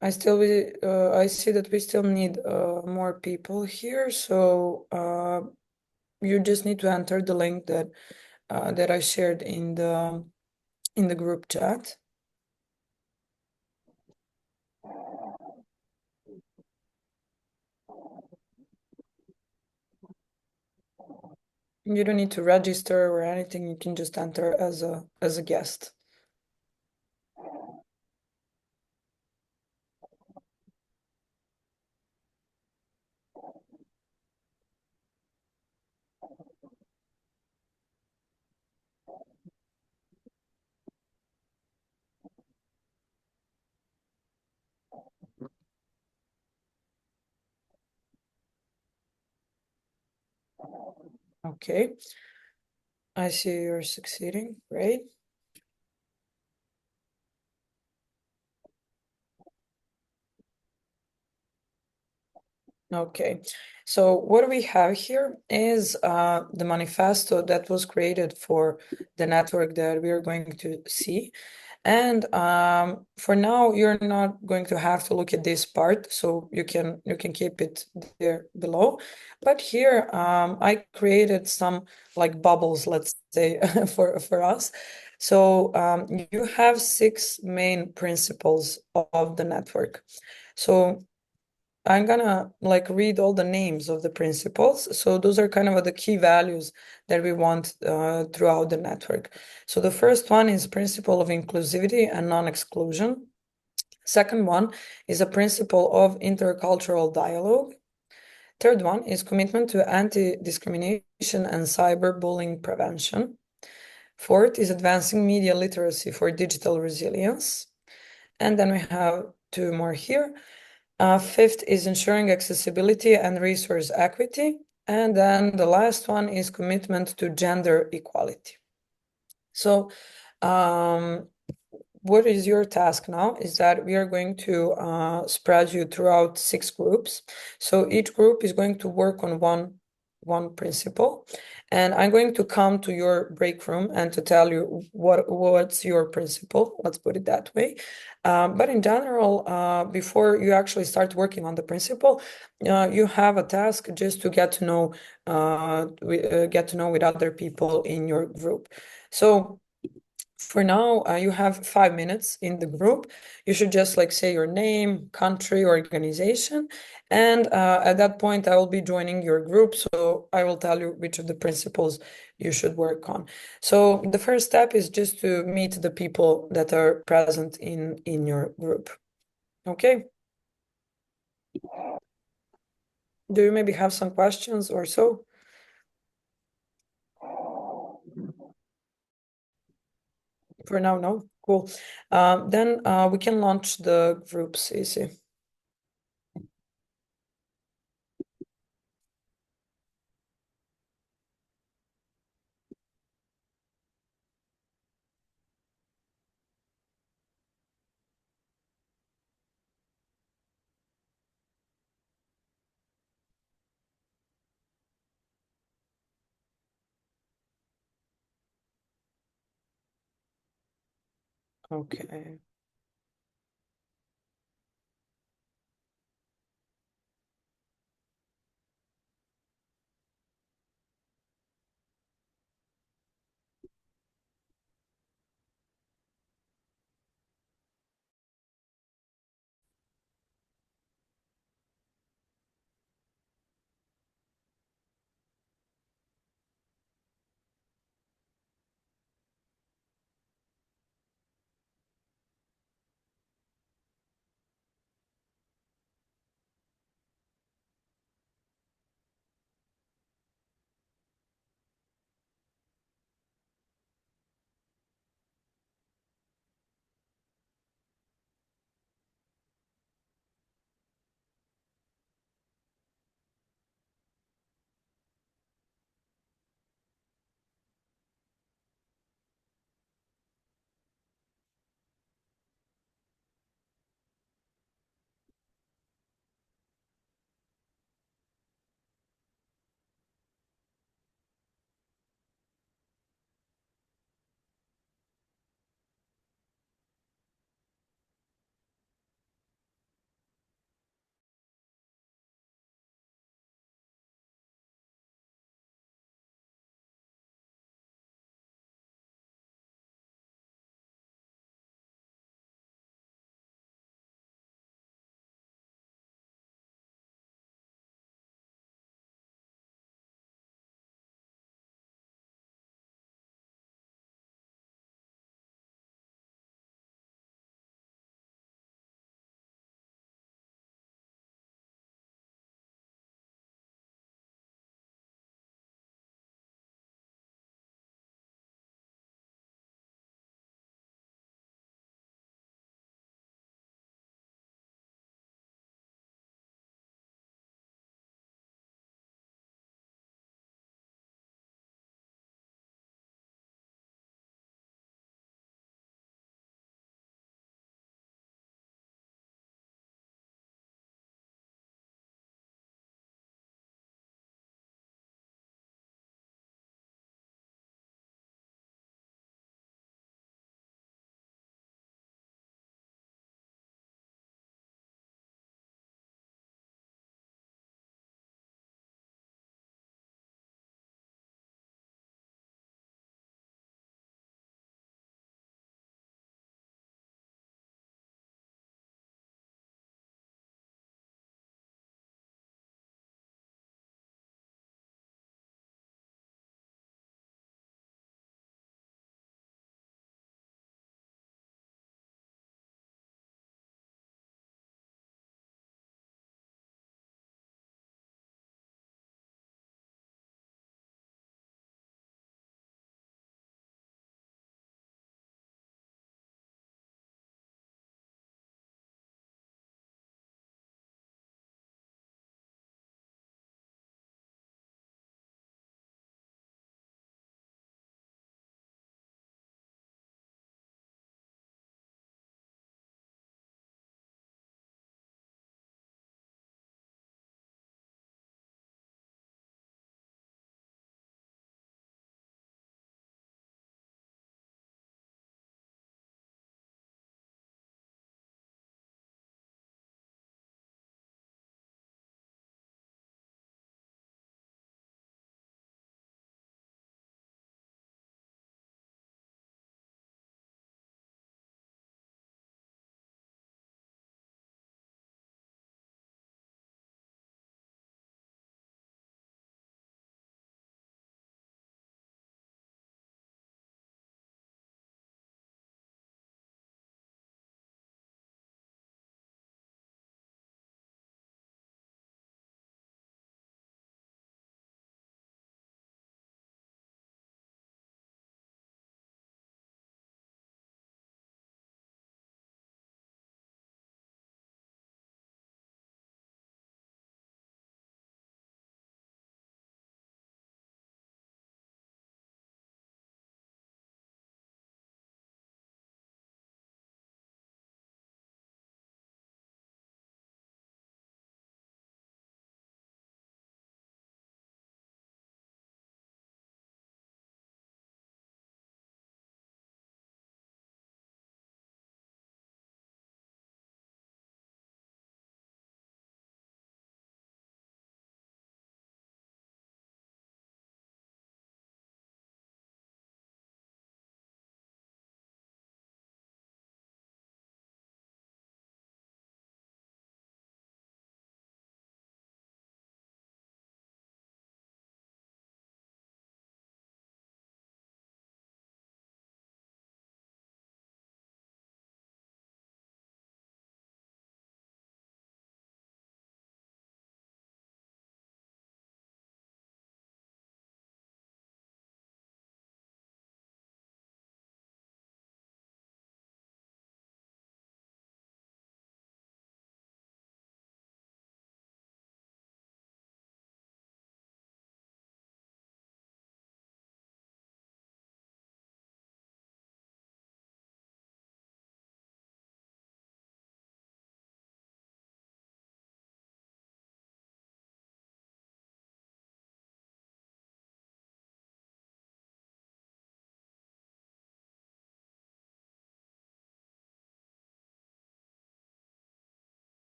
I see that we still need more people here, so you just need to enter the link that I shared in the group chat. You don't need to register or anything. You can just enter as a guest. Okay. I see you're succeeding. Great. Okay, so what we have here is the manifesto that was created for the network that we are going to see. And for now, you're not going to have to look at this part, so you can keep it there below. But here, I created some like bubbles, let's say, for us. So you have 6 main principles of the network. So I'm gonna like read all the names of the principles. So those are kind of the key values that we want throughout the network. So the first one is principle of inclusivity and non-exclusion. Second one is a principle of intercultural dialogue. Third one is commitment to anti-discrimination and cyberbullying prevention. Fourth is advancing media literacy for digital resilience. And then we have 2 more here. Fifth is ensuring accessibility and resource equity. And then the last one is commitment to gender equality. So, what is your task now is that we are going to spread you throughout 6 groups. So each group is going to work on one principle, and I'm going to come to your break room and to tell you what's your principle. Let's put it that way. But in general, before you actually start working on the principle, you have a task just to get to know with other people in your group. So for now, you have 5 minutes in the group. You should just like say your name, country, organization, and at that point, I will be joining your group. So I will tell you which of the principles you should work on. So the first step is just to meet the people that are present in your group. Okay. Do you maybe have some questions or so? For now, no. Cool. Then we can launch the groups easy. Okay.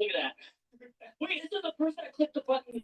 Look at that. Wait, this is the person that clicked the button.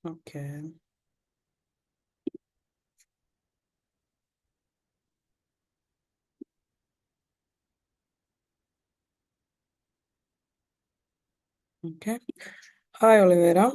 Okay. Okay. Hi, Olivera.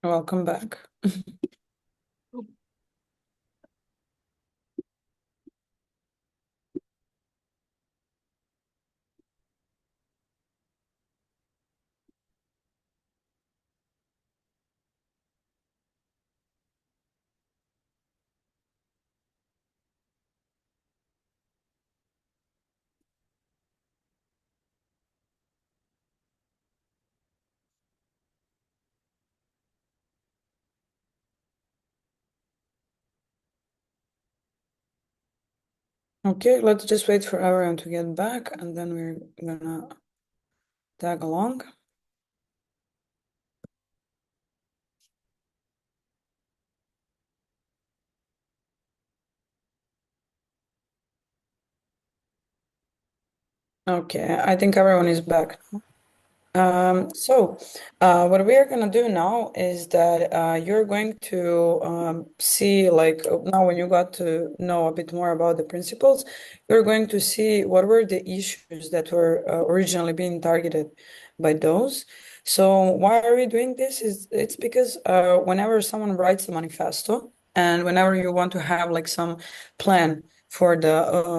Welcome back. Okay, let's just wait for everyone to get back and then we're gonna tag along. Okay, I think everyone is back. What we are gonna do now is that you're going to see, like, now when you got to know a bit more about the principles, you're going to see what were the issues that were originally being targeted by those. So why are we doing this? It's because whenever someone writes a manifesto and whenever you want to have like some plan for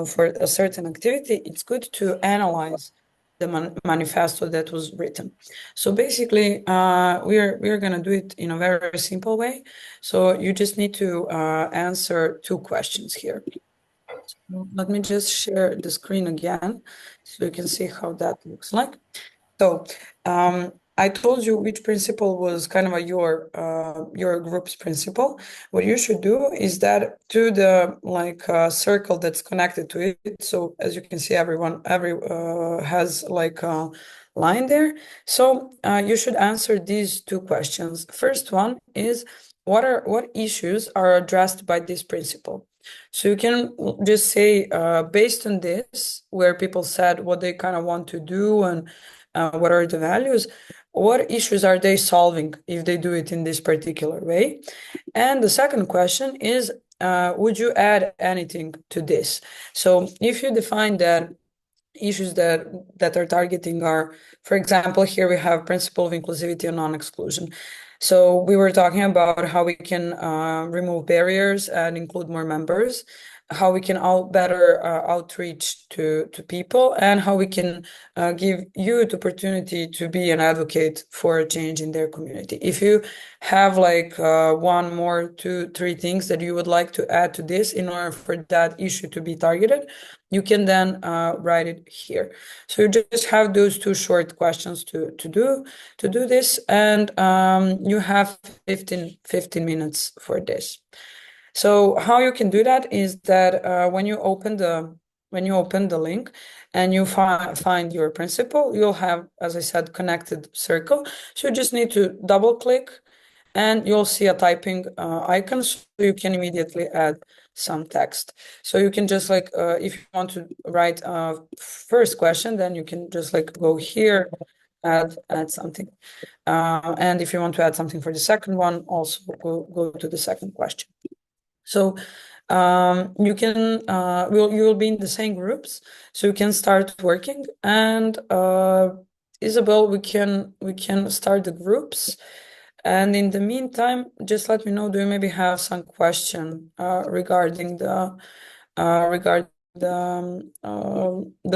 for a certain activity, it's good to analyze the manifesto that was written. So basically, we're gonna do it in a very simple way. So you just need to answer two questions here. So let me just share the screen again so you can see how that looks like. So I told you which principle was kind of your group's principle. What you should do is that to the circle that's connected to it. So as you can see, every has like a line there. So you should answer these two questions. First one is what issues are addressed by this principle? So you can just say based on this, where people said what they kind of want to do and what are the values, what issues are they solving if they do it in this particular way? And the second question is, would you add anything to this? So if you define that issues that are targeting are, for example, here we have principle of inclusivity and non-exclusion. So we were talking about how we can remove barriers and include more members, how we can better outreach to people, and how we can give youth opportunity to be an advocate for a change in their community. If you have like one more, two, three things that you would like to add to this in order for that issue to be targeted, you can then write it here. So you just have those two short questions to do this, and you have 15 minutes for this. So how you can do that is that when you open the link and you find your principle, you'll have, as I said, connected circle. So you just need to double click and you'll see a typing icon, so you can immediately add some text. So you can just like, if you want to write a first question, then you can just like go here, add something. And if you want to add something for the second one, also go to the second question. So you can you will be in the same groups, so you can start working. And Isabel, we can start the groups. And in the meantime, just let me know, do you maybe have some question regarding the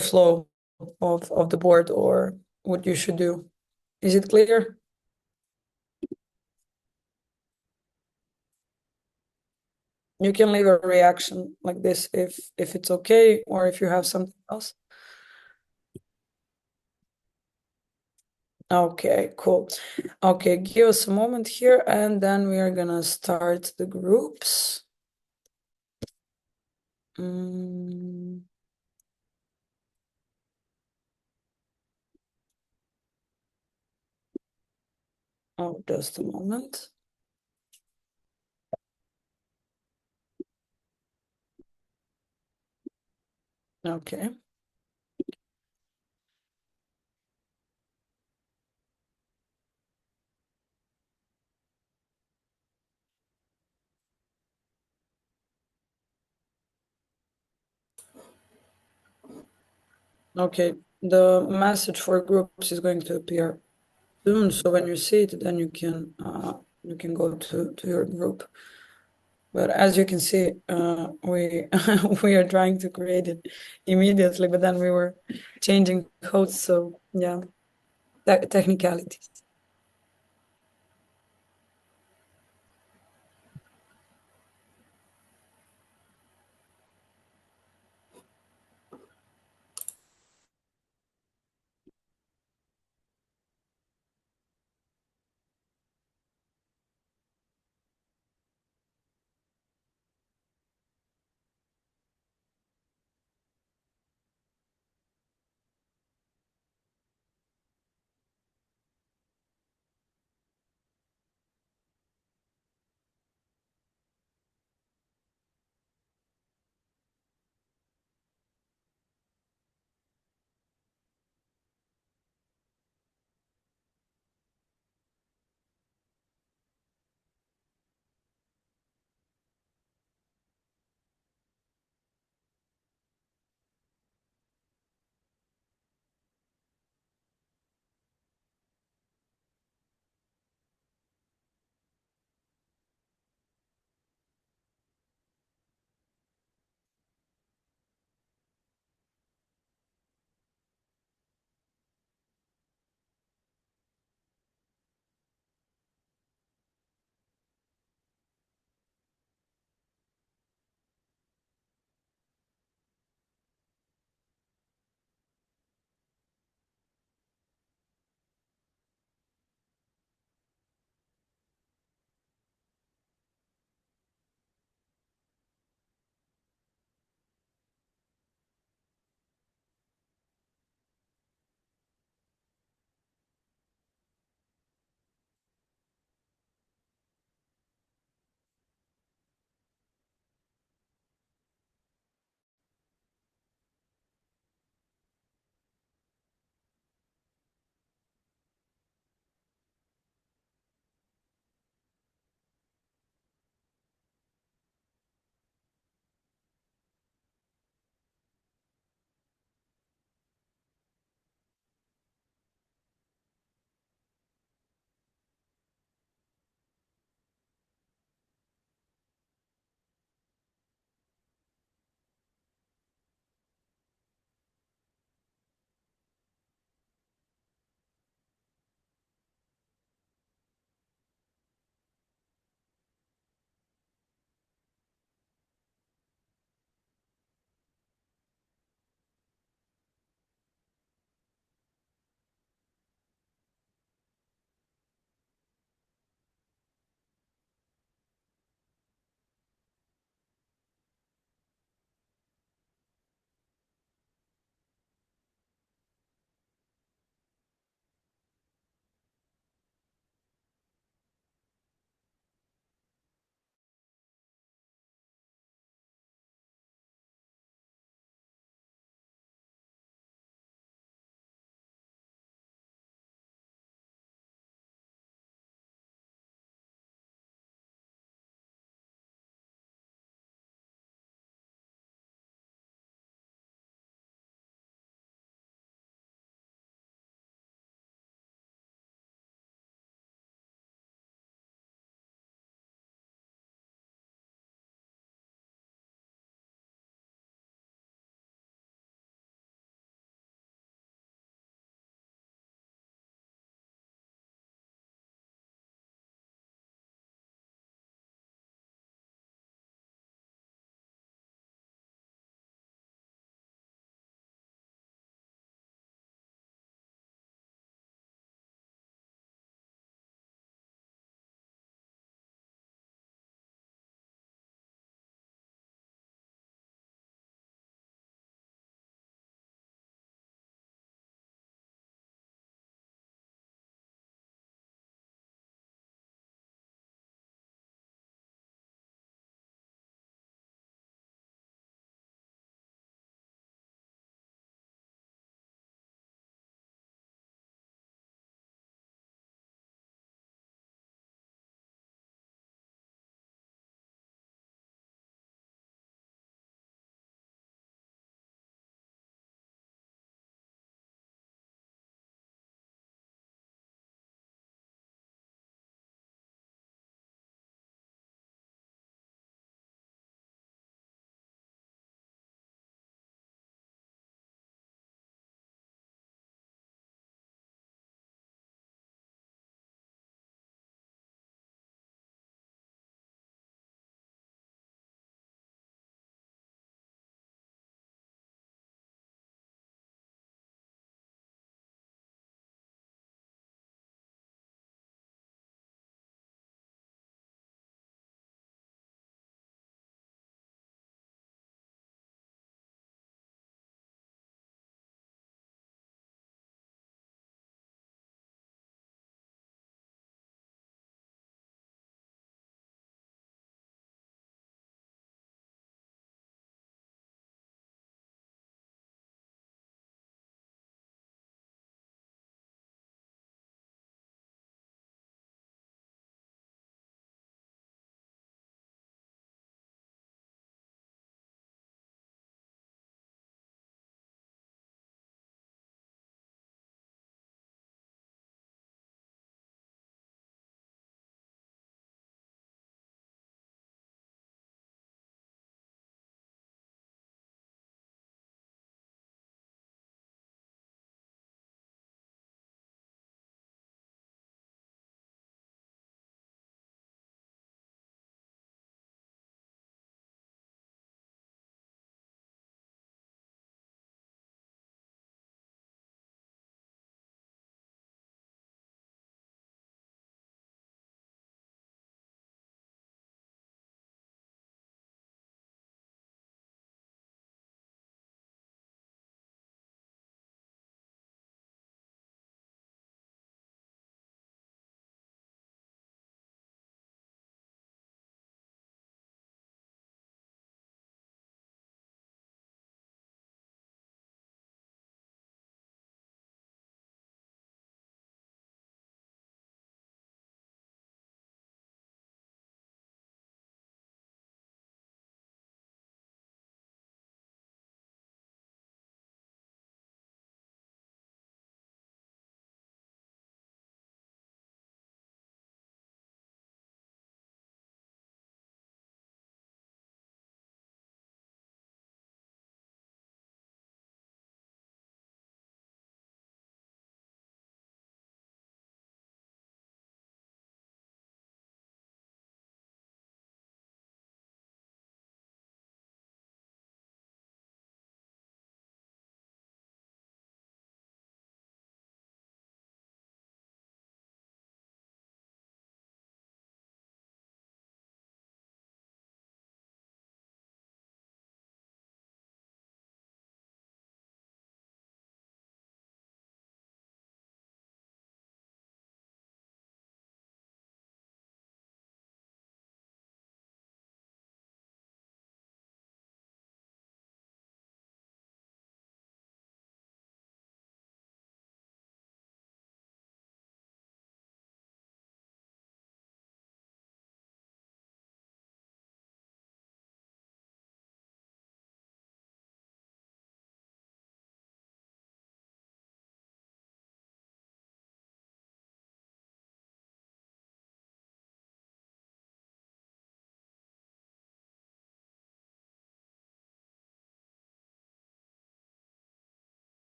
flow of the board or what you should do? Is it clear? You can leave a reaction like this if it's okay, or if you have something else. Okay, cool. Okay, give us a moment here, and then we are gonna start the groups. Oh, just a moment. Okay. Okay, the message for groups is going to appear soon, so when you see it, then you can you can go to your group. But as you can see, we we are trying to create it immediately, but then we were changing codes, so yeah, technicalities.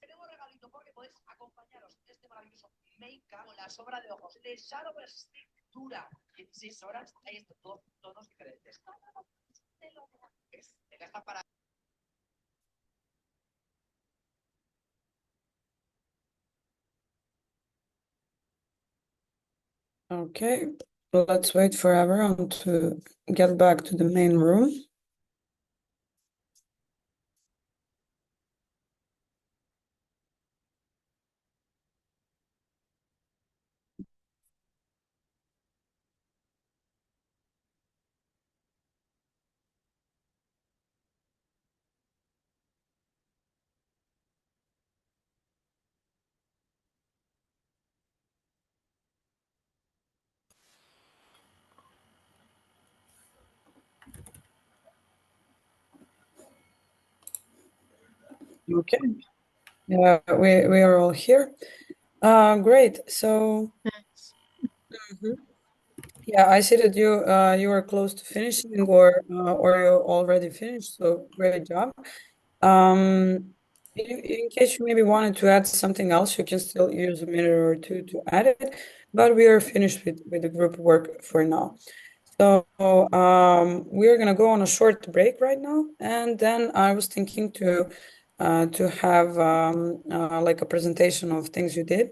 Tenemos regalito porque podéis acompañaros en este maravilloso make-up con la sombra de ojos de Shadow Stick dura 16 horas. Hay estos dos tonos diferentes. Venga, está para. Okay, let's wait for everyone to get back to the main room. Okay, yeah, we are all here. Great. So, yeah, I see that you are close to finishing, or you already finished. So great job. In case you maybe wanted to add something else, you can still use a minute or two to add it. But we are finished with the group work for now. So we are gonna go on a short break right now, and then I was thinking to have like a presentation of things you did.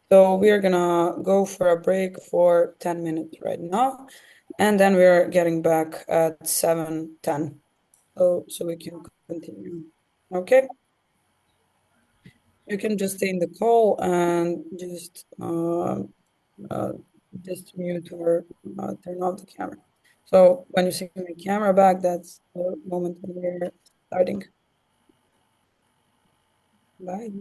So we are gonna go for a break for 10 minutes right now, and then we are getting back at 7:10. So we can continue. Okay, you can just stay in the call and uh, just mute or turn off the camera. So when you see my camera back, that's the moment when we're starting. Bye.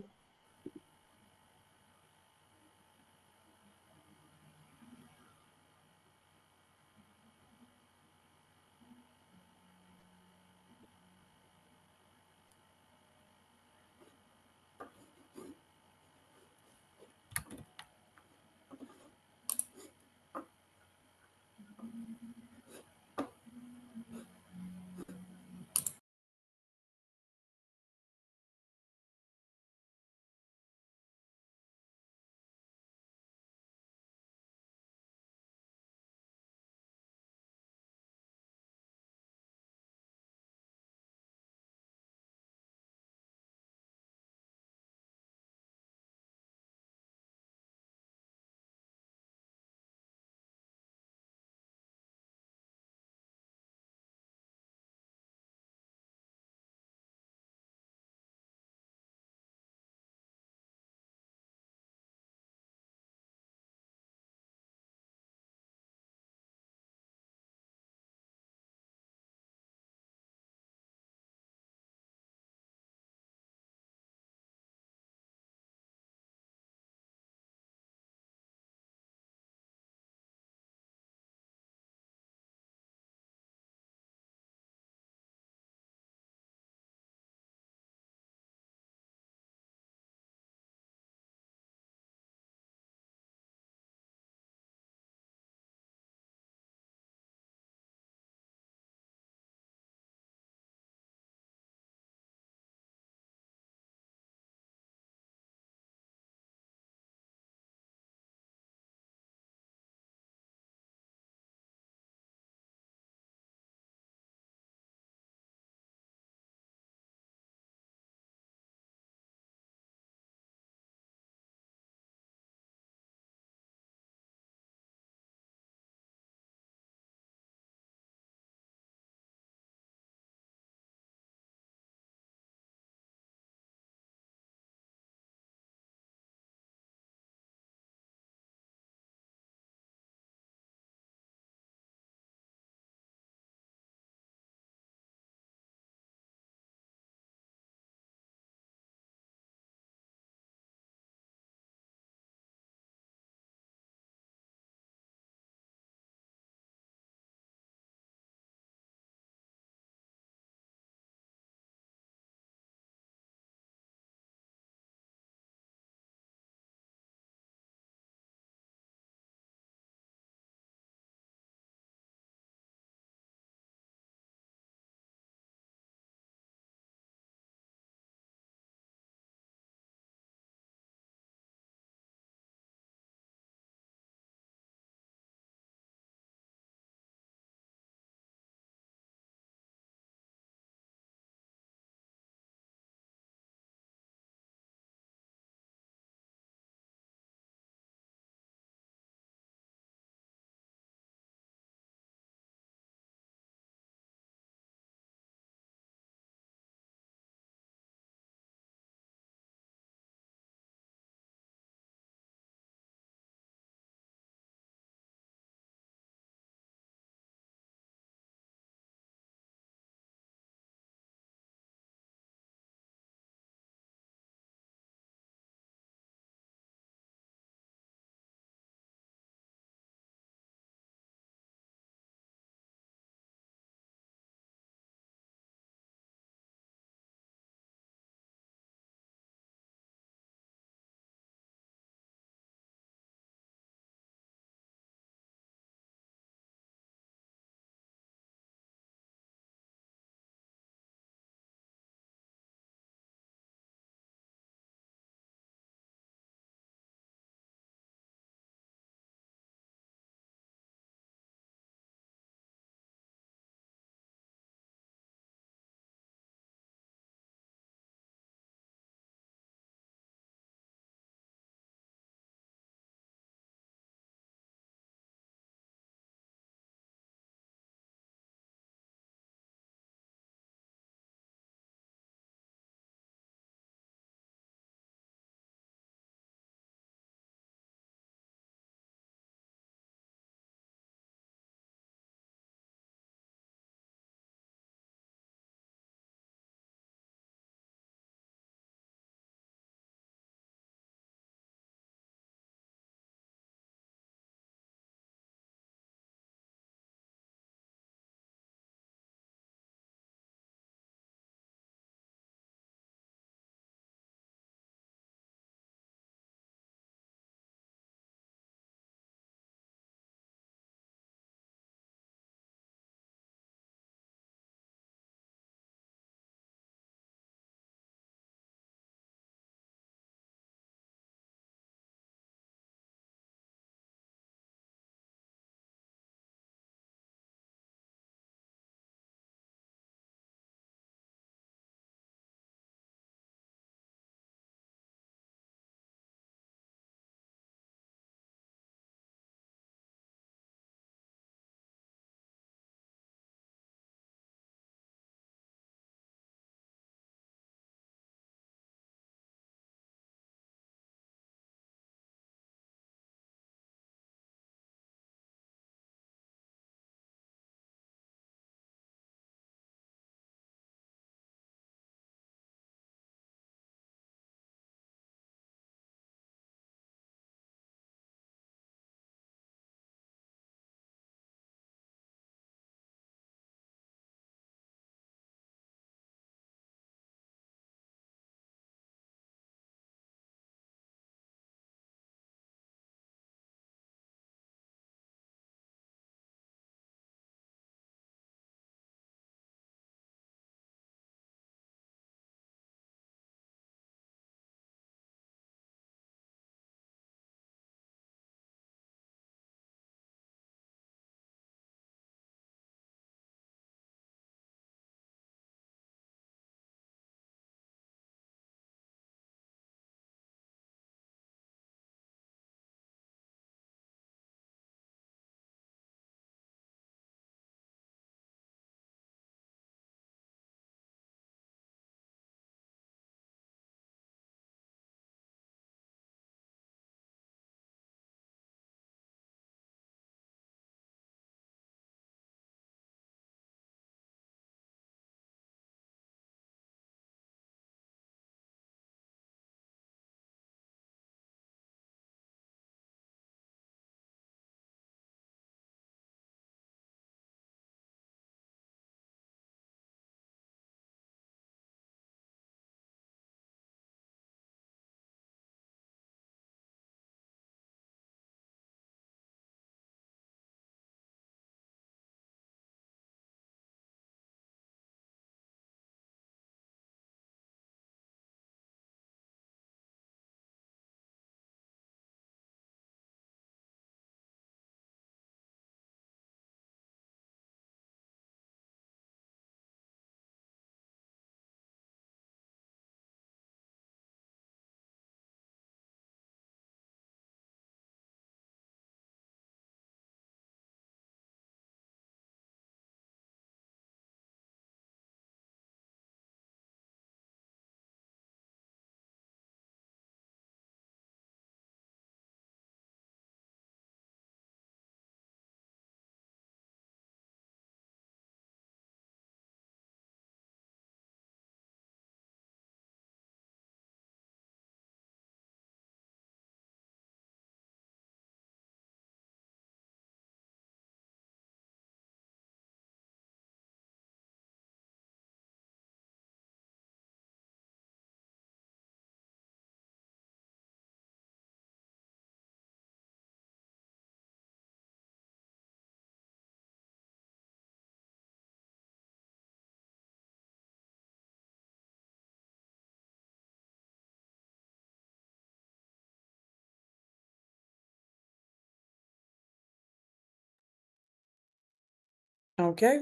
Okay.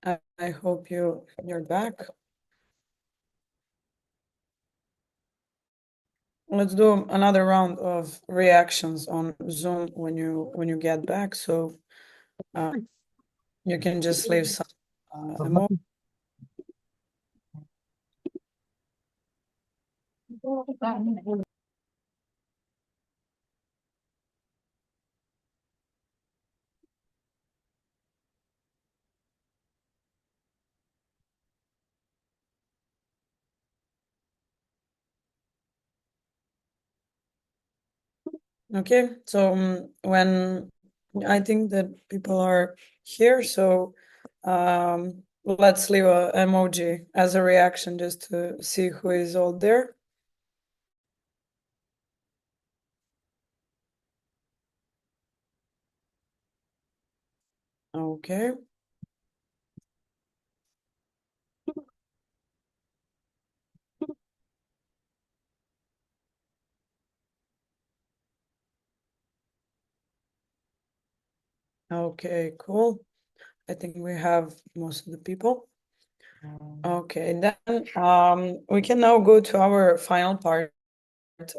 I hope you're back. Let's do another round of reactions on Zoom when you get back. So you can just leave some emoji. Okay, so when I think that people are here, so let's leave a emoji as a reaction just to see who is all there. Okay. Okay, cool. I think we have most of the people. Okay, then we can now go to our final part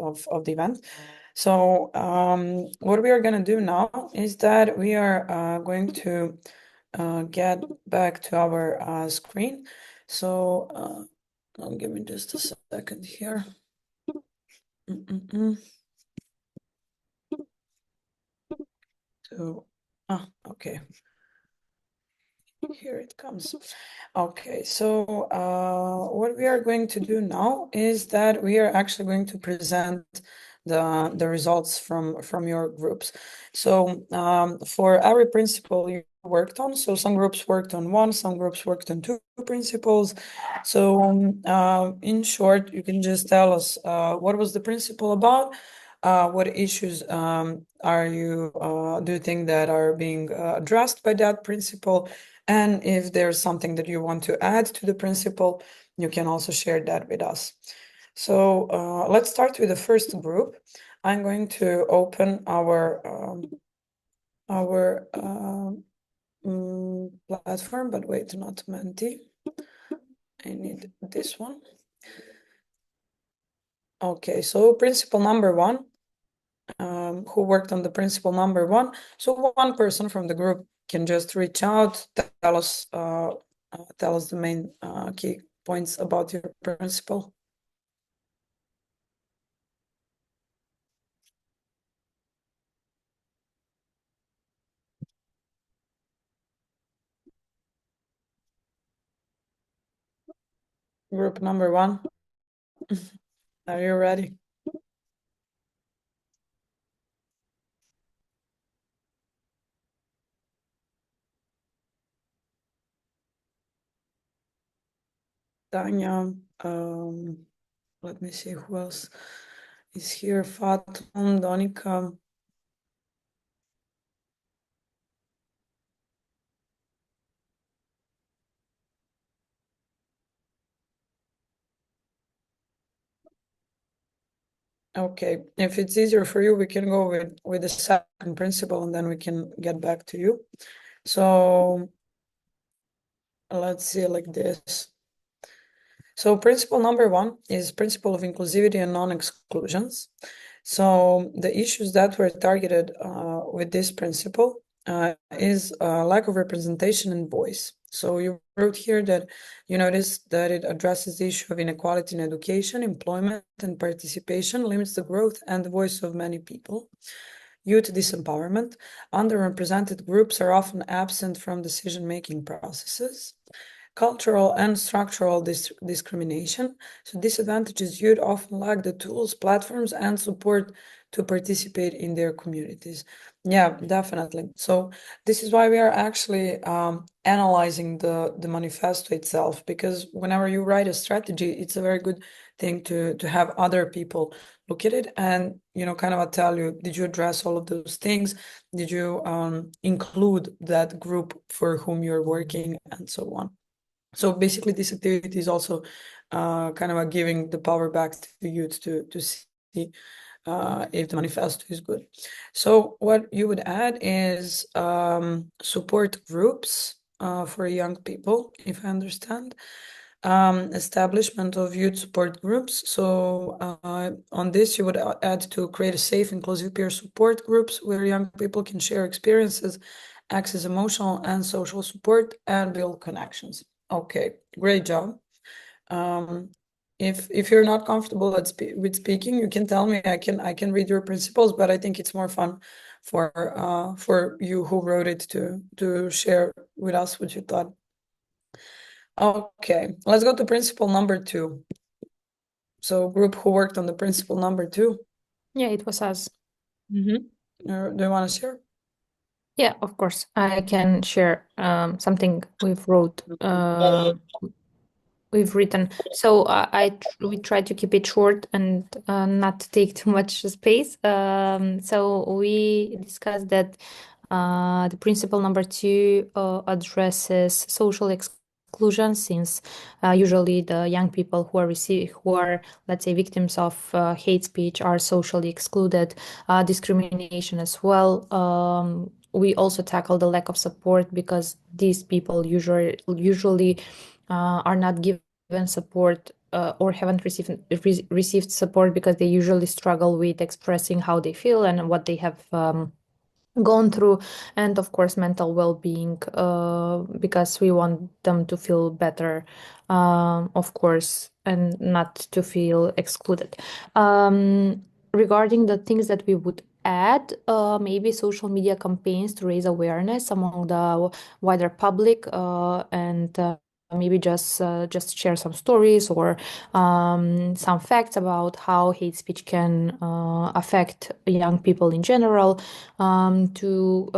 of the event. So what we are going to do now is that we are going to get back to our screen. So give me just a second here. So, okay. Here it comes. Okay, so what we are going to do now is that we are actually going to present the results from your groups. So for every principle you worked on, so some groups worked on one, some groups worked on two principles. So in short, you can just tell us what was the principle about, what issues are you do you think that are being addressed by that principle, and if there's something that you want to add to the principle, you can also share that with us. So let's start with the first group. I'm going to open our platform, but wait, not Menti. I need this one. Okay, so principle number one. Who worked on the principle number one. So one person from the group can just reach out, tell us the main key points about your principle. Group number one. Are you ready? Tanya, let me see who else is here. Fatum, Donika. Okay, if it's easier for you, we can go with the second principle and then we can get back to you. So let's see like this. So principle number one is principle of inclusivity and non-exclusions. So the issues that were targeted with this principle is lack of representation and voice. So you wrote here that you noticed that it addresses the issue of inequality in education, employment, and participation, limits the growth and the voice of many people. Youth disempowerment. Underrepresented groups are often absent from decision-making processes. Cultural and structural discrimination. So disadvantaged youth often lack the tools, platforms, and support to participate in their communities. Yeah, definitely. So this is why we are actually analyzing the manifesto itself, because whenever you write a strategy, it's a very good thing to have other people look at it and kind of tell you, did you address all of those things? Did you include that group for whom you're working, and so on? So basically, this activity is also kind of giving the power back to youth to see if the manifesto is good. So what you would add is support groups for young people, if I understand. Establishment of youth support groups. So on this, you would add to create a safe, inclusive peer support groups where young people can share experiences, access emotional and social support, and build connections. Okay, great job. If you're not comfortable with speaking, you can tell me. I can read your principles, but I think it's more fun for you who wrote it to share with us what you thought. Okay, let's go to principle number 2. So group who worked on the principle number 2. Yeah, it was us. Do you want to share? Yeah, of course. I can share something we've written. So we try to keep it short and not take too much space. So we discussed that the principle number 2 addresses social exclusion, since usually the young people who are, let's say, victims of hate speech are socially excluded, discrimination as well. We also tackle the lack of support, because these people usually are not given support or haven't received support, because they usually struggle with expressing how they feel and what they have gone through, and of course mental well-being, because we want them to feel better, of course, and not to feel excluded. Regarding the things that we would add, maybe social media campaigns to raise awareness among the wider public, and maybe just share some stories or some facts about how hate speech can affect young people in general, to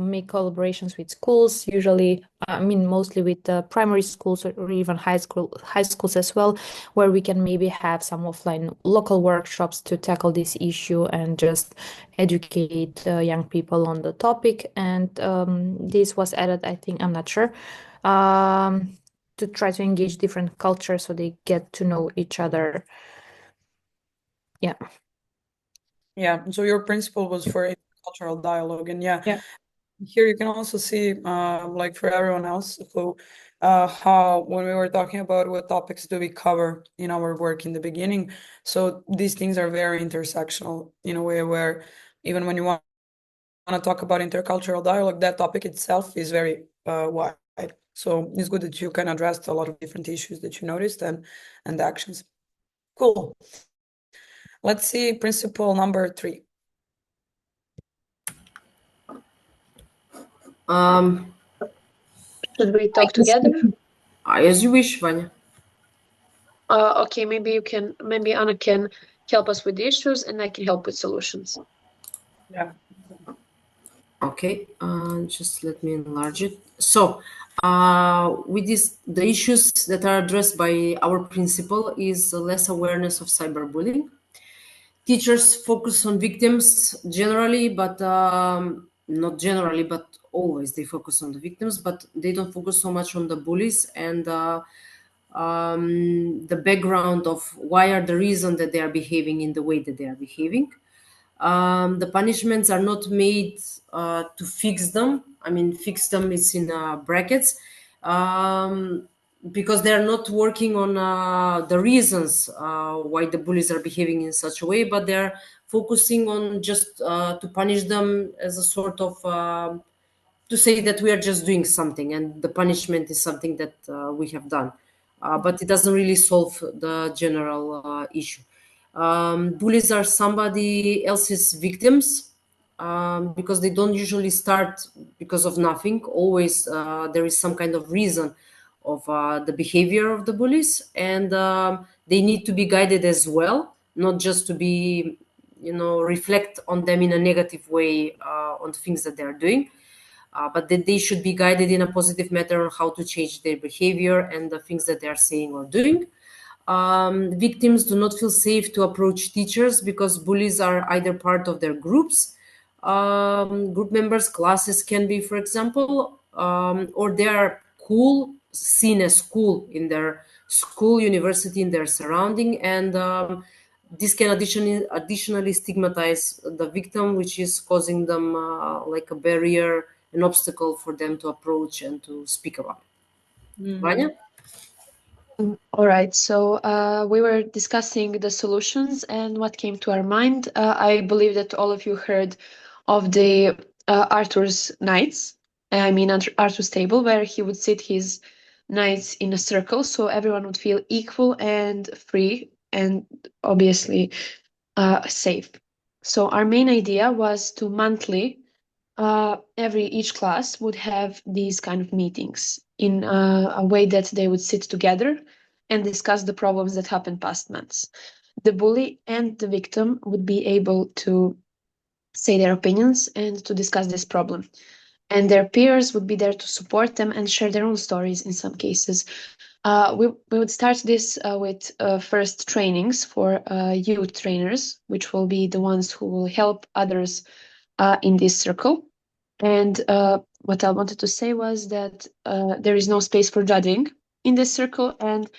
make collaborations with schools, usually, mostly with primary schools or even high schools as well, where we can maybe have some offline local workshops to tackle this issue and just educate young people on the topic. And this was added, I think, I'm not sure, to try to engage different cultures so they get to know each other. Yeah. Yeah, so your principle was for intercultural dialogue, and Yeah. here you can also see, like for everyone else, who, how when we were talking about what topics do we cover in our work in the beginning, so these things are very intersectional in a way where even when you want to talk about intercultural dialogue, that topic itself is very wide. So it's good that you can address a lot of different issues that you noticed and actions. Cool. Let's see principle number 3. Should we talk together? As you wish, Vanya. Okay, maybe Anna can help us with the issues and I can help with solutions. Yeah. Okay, just let me enlarge it. So, with this, the issues that are addressed by our principal is less awareness of cyberbullying. Teachers focus on victims generally, but not generally, but always they focus on the victims, but they don't focus so much on the bullies and the background of why are the reason that they are behaving in the way that they are behaving. The punishments are not made to fix them. I mean, fix them is in brackets, because they are not working on the reasons why the bullies are behaving in such a way, but they're focusing on just to punish them as a sort of to say that we are just doing something and the punishment is something that we have done. But it doesn't really solve the general issue. Bullies are somebody else's victims, because they don't usually start because of nothing. Always there is some kind of reason of the behavior of the bullies, and they need to be guided as well, not just to be, reflect on them in a negative way on things that they are doing. But that they should be guided in a positive manner on how to change their behavior and the things that they are saying or doing. Victims do not feel safe to approach teachers because bullies are either part of their groups, group members, classes can be, for example, or they are cool, seen as cool in their school, university, in their surrounding, and this can additionally stigmatize the victim, which is causing them like a barrier, an obstacle for them to approach and to speak about it. Vanya? All right, so we were discussing the solutions, and what came to our mind. I believe that all of you heard of the Arthur's Knights. I mean, Arthur's table, where he would sit his knights in a circle, so everyone would feel equal and free, and obviously safe. So our main idea was to monthly, each class would have these kind of meetings in a way that they would sit together and discuss the problems that happened past months. The bully and the victim would be able to say their opinions and to discuss this problem. And their peers would be there to support them and share their own stories in some cases. We would start this with first trainings for youth trainers, which will be the ones who will help others in this circle. And what I wanted to say was that there is no space for judging in this circle, and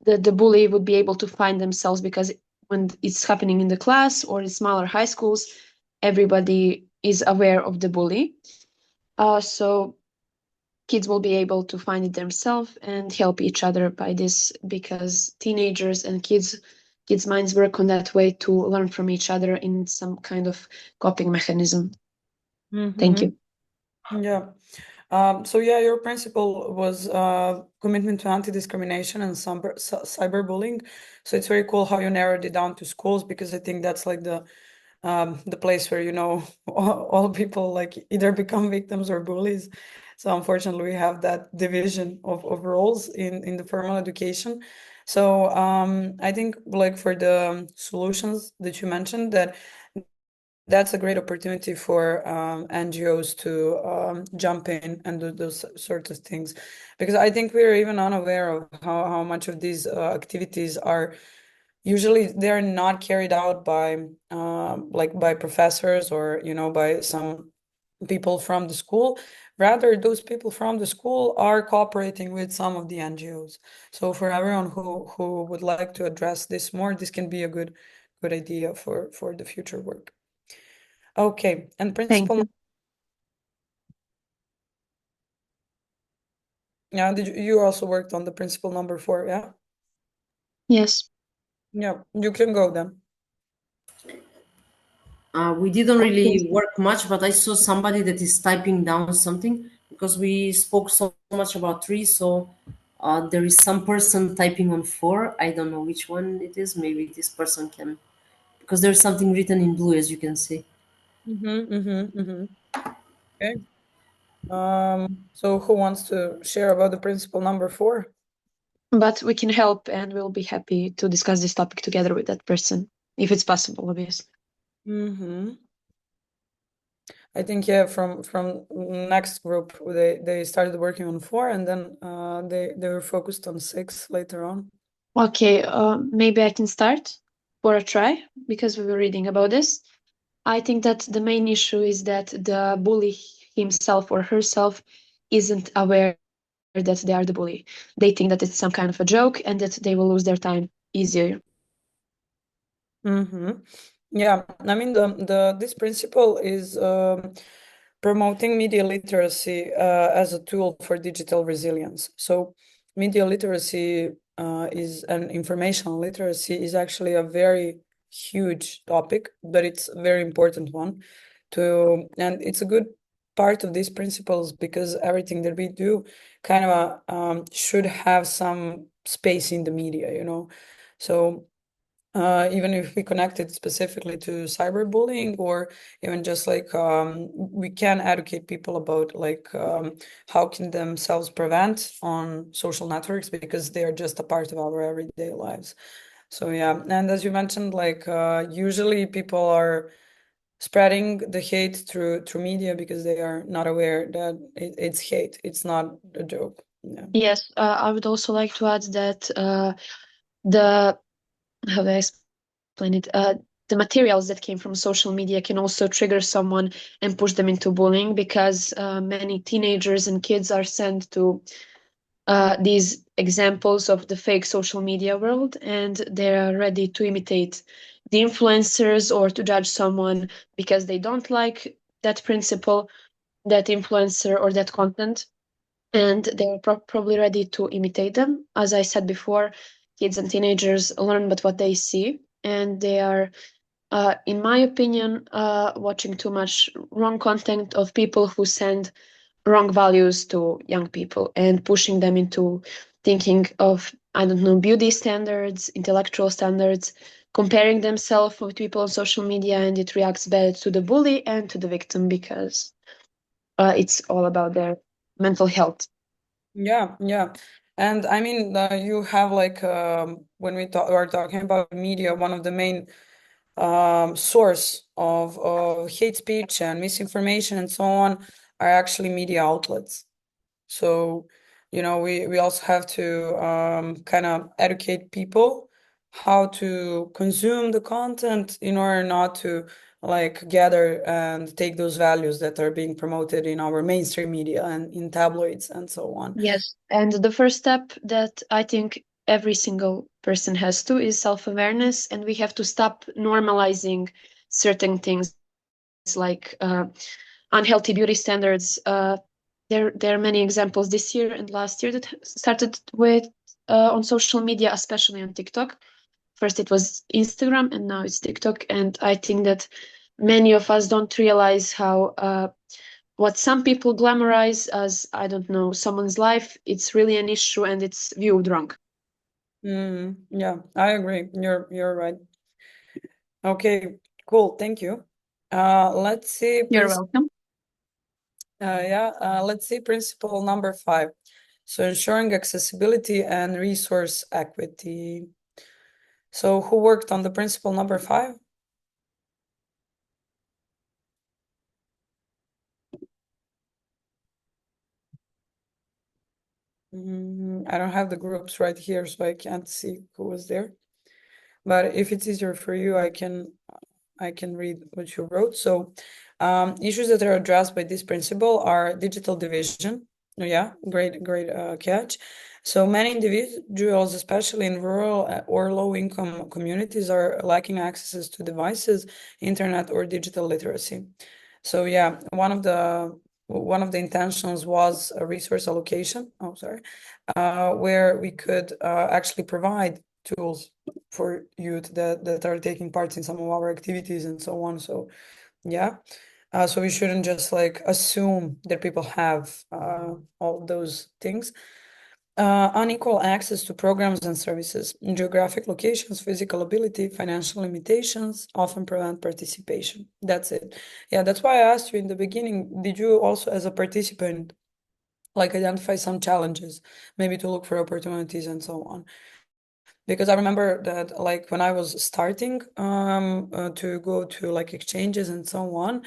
the bully would be able to find themselves, because when it's happening in the class or in smaller high schools, everybody is aware of the bully. So kids will be able to find it themselves and help each other by this, because teenagers and kids' minds work on that way to learn from each other in some kind of coping mechanism. Thank you. Yeah. So yeah, your principle was commitment to anti-discrimination and cyberbullying. So it's very cool how you narrowed it down to schools, because I think that's like the place where, you know, all people like either become victims or bullies. So unfortunately, we have that division of roles in the formal education. So I think like for the solutions that you mentioned, that's a great opportunity for NGOs to jump in and do those sorts of things, because I think we're even unaware of how much of these activities are usually they're not carried out by like by professors or, you know, by some people from the school. Rather, those people from the school are cooperating with some of the NGOs. So for everyone who would like to address this more, this can be a good idea for the future work. Okay, and Thank principle. you. Yeah, you also worked on the principle number 4, yeah? Yes. Yeah, you can go then. We didn't really work much, but I saw somebody that is typing down something, because we spoke so much about 3. So there is some person typing on 4. I don't know which one it is. Maybe this person can, because there's something written in blue, as you can see. Okay. So who wants to share about the principle number 4? But we can help, and we'll be happy to discuss this topic together with that person, if it's possible, obviously. I think, yeah, from next group they started working on 4, and then they were focused on 6 later on. Okay, maybe I can start for a try, because we were reading about this. I think that the main issue is that the bully himself or herself isn't aware that they are the bully. They think that it's some kind of a joke and that they will lose their time easier. Yeah, I mean this principle is promoting media literacy as a tool for digital resilience. So media literacy is an informational literacy is actually a very huge topic, but it's a very important one and it's a good part of these principles, because everything that we do kind of should have some space in the media, you know. So even if we connect it specifically to cyberbullying, or even just like we can educate people about like how can themselves prevent on social networks, because they are just a part of our everyday lives. So yeah, and as you mentioned, like usually people are spreading the hate through media because they are not aware that it's hate, it's not a joke. Yeah. Yes, I would also like to add that the how do I explain it? The materials that came from social media can also trigger someone and push them into bullying, because many teenagers and kids are sent to these examples of the fake social media world, and they are ready to imitate the influencers or to judge someone because they don't like that principle, that influencer, or that content. And they're probably ready to imitate them. As I said before, kids and teenagers learn but what they see, and they are, in my opinion, watching too much wrong content of people who send wrong values to young people and pushing them into thinking of, I don't know, beauty standards, intellectual standards, comparing themselves with people on social media, and it reacts bad to the bully and to the victim because it's all about their mental health. Yeah, yeah. And I mean, you have like when we are talking about media, one of the main source of hate speech and misinformation and so on are actually media outlets. So, we also have to kind of educate people how to consume the content in order not to like gather and take those values that are being promoted in our mainstream media and in tabloids and so on. Yes. And the first step that I think every single person has to is self-awareness, and we have to stop normalizing certain things like unhealthy beauty standards. There are many examples this year and last year that started with on social media, especially on TikTok. First it was Instagram, and now it's TikTok. And I think that many of us don't realize how what some people glamorize as, I don't know, someone's life, it's really an issue and it's viewed wrong. Yeah, I agree. You're right. Okay, cool. Thank you. Let's see. You're welcome. Let's see principle number 5. So ensuring accessibility and resource equity. So who worked on the principle number 5? I don't have the groups right here, so I can't see who was there. But if it's easier for you, I can read what you wrote. So issues that are addressed by this principle are digital division. Yeah, great catch. So many individuals, especially in rural or low-income communities, are lacking access to devices, internet, or digital literacy. So yeah, one of the intentions was a resource allocation. Where we could actually provide tools for youth that are taking part in some of our activities and so on. So yeah. So we shouldn't just like assume that people have all those things. Unequal access to programs and services, geographic locations, physical ability, financial limitations often prevent participation. That's it. Yeah, that's why I asked you in the beginning, did you also, as a participant, like identify some challenges, maybe to look for opportunities and so on? Because I remember that like when I was starting to go to like exchanges and so on,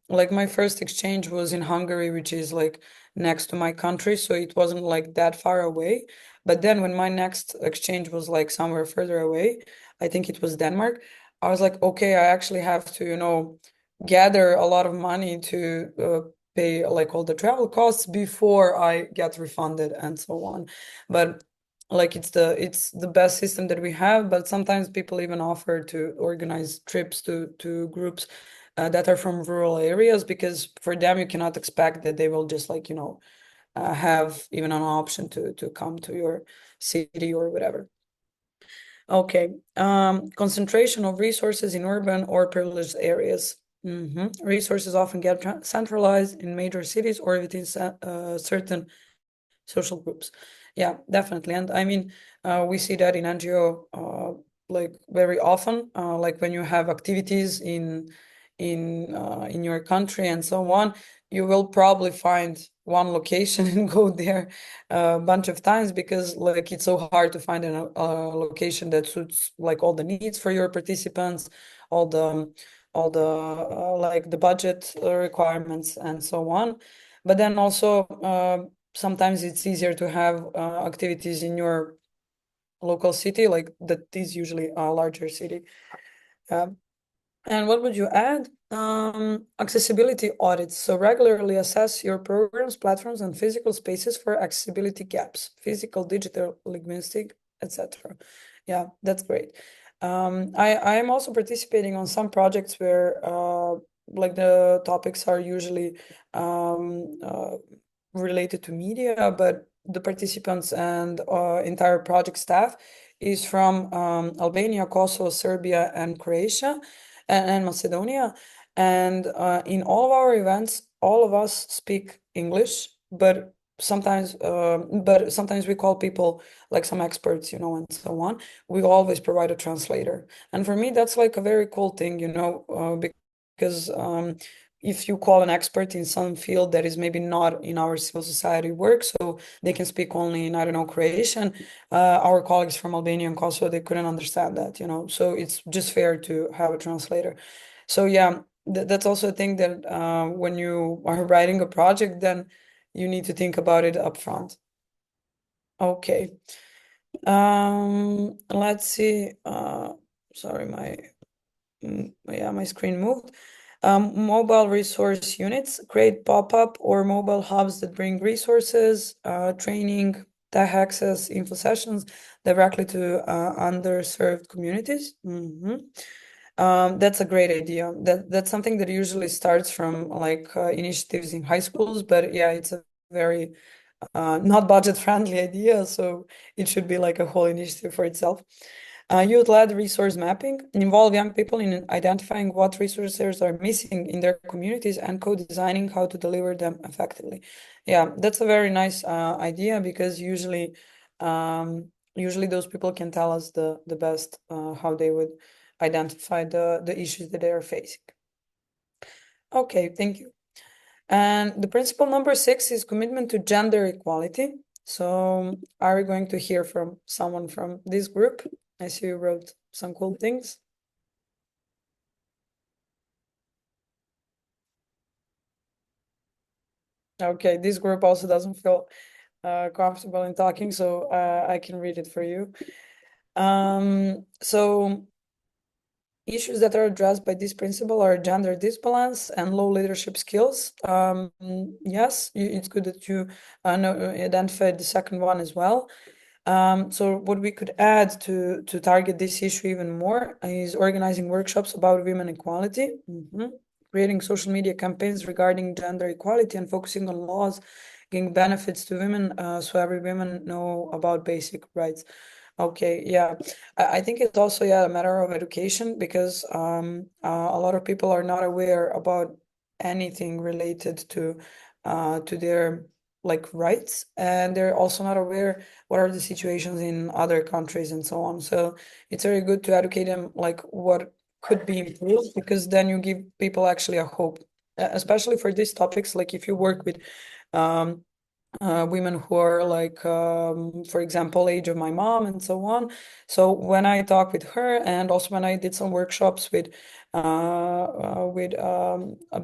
like my first exchange was in Hungary, which is like next to my country, so it wasn't like that far away. But then when my next exchange was like somewhere further away, I think it was Denmark, I was like, okay, I actually have to, gather a lot of money to pay like all the travel costs before I get refunded and so on. But like it's the best system that we have, but sometimes people even offer to organize trips to groups that are from rural areas, because for them you cannot expect that they will just like have even an option to come to your city or whatever. Okay, concentration of resources in urban or privileged areas. Resources often get centralized in major cities or within certain social groups. Yeah, definitely. And I mean, we see that in NGO like very often, like when you have activities in your country and so on, you will probably find one location and go there a bunch of times, because like it's so hard to find a location that suits like all the needs for your participants, all the like the budget requirements and so on. But then also sometimes it's easier to have activities in your local city, like that is usually a larger city. And what would you add? Accessibility audits. So regularly assess your programs, platforms, and physical spaces for accessibility gaps, physical, digital, linguistic, etc. Yeah, that's great. I am also participating on some projects where like the topics are usually related to media, but the participants and entire project staff is from Albania, Kosovo, Serbia, and Croatia and Macedonia. And in all of our events, all of us speak English, but sometimes we call people like some experts, and so on. We always provide a translator. And for me, that's like a very cool thing, because if you call an expert in some field that is maybe not in our civil society work, so they can speak only in, I don't know, Croatian, our colleagues from Albania and Kosovo, they couldn't understand that, so it's just fair to have a translator. So yeah, that's also a thing that when you are writing a project, then you need to think about it up front. Okay. Let's see. Sorry, my screen moved. Mobile resource units create pop-up or mobile hubs that bring resources, training, tech access, info sessions directly to underserved communities. That's a great idea. That's something that usually starts from like initiatives in high schools, but yeah, it's a very not budget-friendly idea, so it should be like a whole initiative for itself. Youth-led resource mapping involve young people in identifying what resources are missing in their communities and co-designing how to deliver them effectively. Yeah, that's a very nice idea because usually those people can tell us the best how they would identify the issues that they are facing. Okay, thank you. And the principle number 6 is commitment to gender equality. So are we going to hear from someone from this group? I see you wrote some cool things. Okay, this group also doesn't feel comfortable in talking, so I can read it for you. So issues that are addressed by this principle are gender disbalance and low leadership skills. Yes, it's good that you identified the second one as well. So what we could add to target this issue even more is organizing workshops about women equality, creating social media campaigns regarding gender equality and focusing on laws giving benefits to women, so every woman know about basic rights. Okay, yeah. I think it's also, a matter of education because a lot of people are not aware about anything related to their like rights, and they're also not aware what are the situations in other countries and so on. So it's very good to educate them like what could be improved, because then you give people actually a hope, especially for these topics. Like if you work with women who are like, for example, age of my mom and so on. So when I talk with her, and also when I did some workshops with a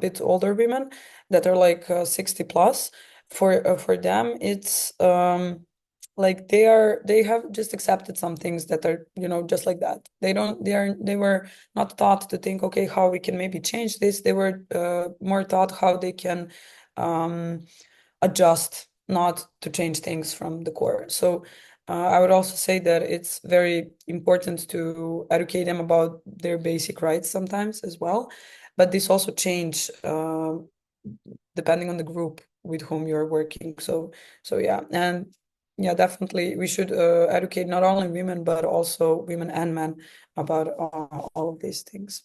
bit older women that are like 60 plus, for them it's like they have just accepted some things that are just like that. They were not taught to think, okay, how we can maybe change this. They were more taught how they can adjust, not to change things from the core. So I would also say that it's very important to educate them about their basic rights sometimes as well. But this also change depending on the group with whom you're working. So yeah, and yeah, definitely we should educate not only women but also women and men about all of these things.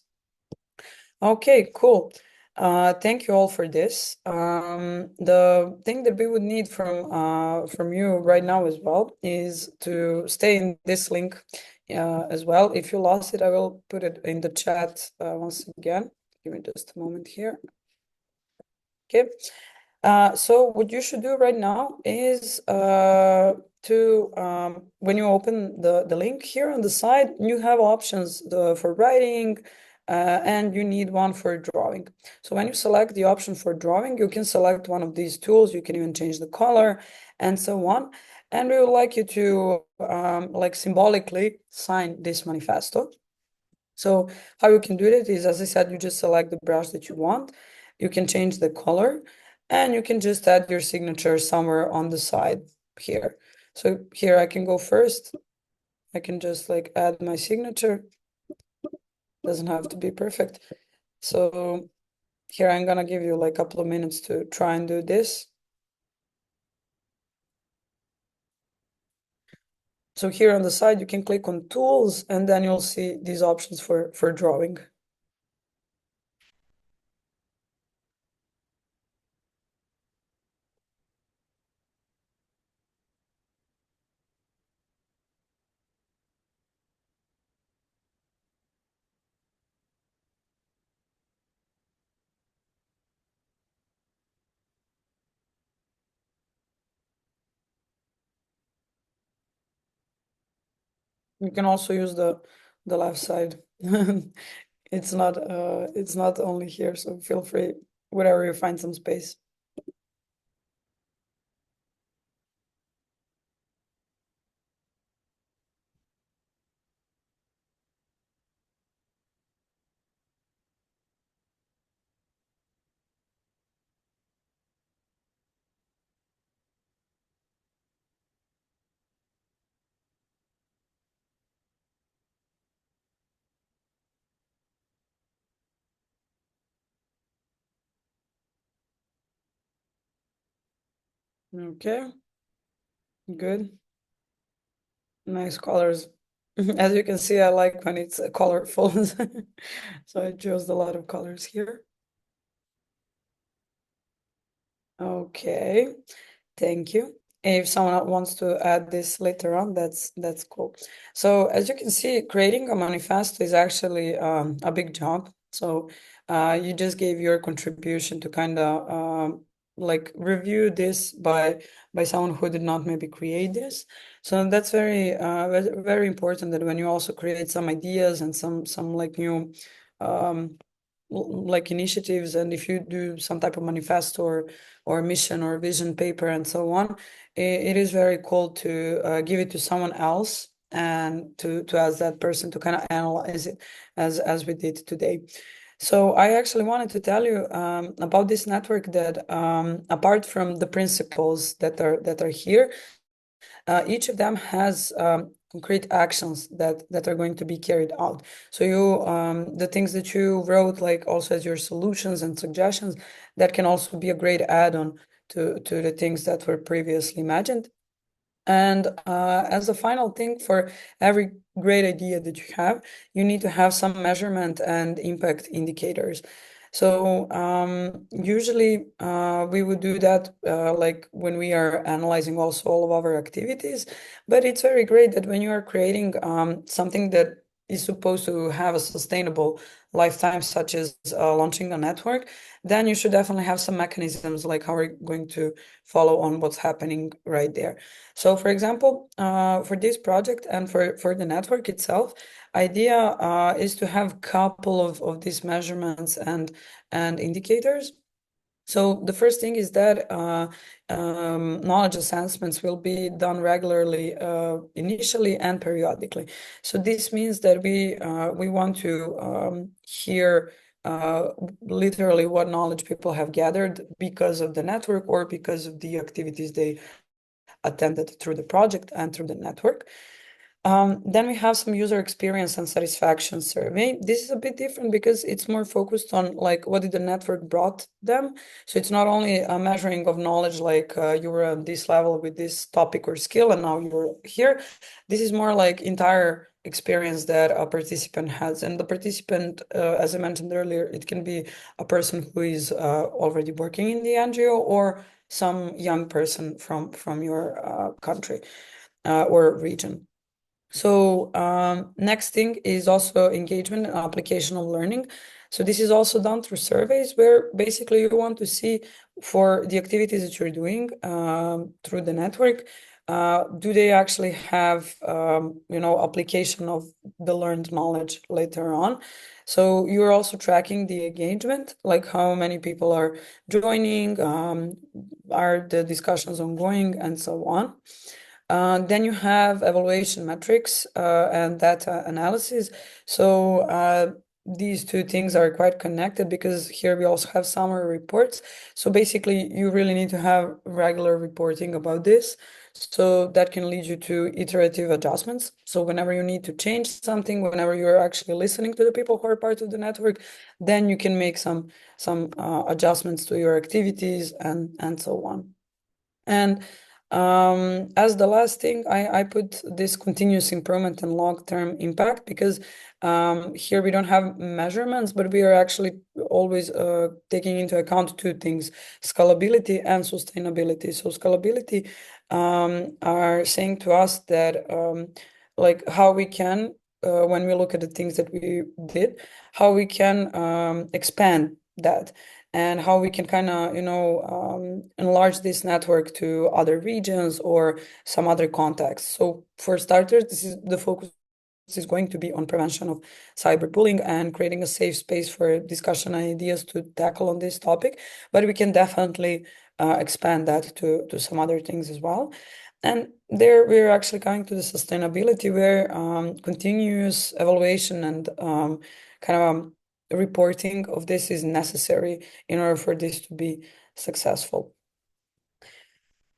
Okay, cool. Thank you all for this. The thing that we would need from you right now as well is to stay in this link as well. If you lost it, I will put it in the chat once again. Give me just a moment here. Okay. So what you should do right now is when you open the link here on the side, you have options for writing, and you need one for drawing. So when you select the option for drawing, you can select one of these tools. You can even change the color and so on. And we would like you to like symbolically sign this manifesto. So how you can do it is, as I said, you just select the brush that you want. You can change the color, and you can just add your signature somewhere on the side here. So here I can go first. I can just like add my signature. Doesn't have to be perfect. So here I'm gonna give you like a couple of minutes to try and do this. So here on the side, you can click on tools, and then you'll see these options for drawing. You can also use the left side. It's not only here, so feel free wherever you find some space. Okay, good. Nice colors. As you can see, I like when it's colorful. So I chose a lot of colors here. Okay, thank you. If someone wants to add this later on, that's cool. So as you can see, creating a manifesto is actually a big job. So you just gave your contribution to kind of like review this by someone who did not maybe create this. So that's very important that when you also create some ideas and some like new like initiatives, and if you do some type of manifesto or mission or vision paper and so on, it is very cool to give it to someone else and to ask that person to kind of analyze it as we did today. So I actually wanted to tell you about this network that apart from the principles that are here, each of them has concrete actions that are going to be carried out. So the things that you wrote, like also as your solutions and suggestions, that can also be a great add-on to the things that were previously imagined. And as a final thing, for every great idea that you have, you need to have some measurement and impact indicators. So usually we would do that like when we are analyzing also all of our activities, but it's very great that when you are creating something that is supposed to have a sustainable lifetime, such as launching a network, then you should definitely have some mechanisms like how we're going to follow on what's happening right there. So for example, for this project and for the network itself, idea is to have a couple of these measurements and indicators. So the first thing is that knowledge assessments will be done regularly, initially and periodically. So this means that we want to hear literally what knowledge people have gathered because of the network or because of the activities they attended through the project and through the network. Then we have some user experience and satisfaction survey. This is a bit different because it's more focused on like what did the network brought them. So it's not only a measuring of knowledge, like you were at this level with this topic or skill and now you're here. This is more like entire experience that a participant has. And the participant, as I mentioned earlier, it can be a person who is already working in the NGO or some young person from your country or region. So next thing is also engagement and applicational learning. So this is also done through surveys where basically you want to see for the activities that you're doing through the network, do they actually have application of the learned knowledge later on? So you're also tracking the engagement, like how many people are joining, are the discussions ongoing, and so on. Then you have evaluation metrics and data analysis. So these two things are quite connected because here we also have summary reports. So basically, you really need to have regular reporting about this. So that can lead you to iterative adjustments. So whenever you need to change something, whenever you're actually listening to the people who are part of the network, then you can make some adjustments to your activities and so on. And as the last thing, I put this continuous improvement and long-term impact because here we don't have measurements, but we are actually always taking into account two things, scalability and sustainability. So scalability are saying to us that like how we can, when we look at the things that we did, how we can expand that and how we can kind of, enlarge this network to other regions or some other contexts. So for starters, this is the focus is going to be on prevention of cyberbullying and creating a safe space for discussion and ideas to tackle on this topic. But we can definitely expand that to some other things as well. And there we're actually coming to the sustainability where continuous evaluation and kind of reporting of this is necessary in order for this to be successful.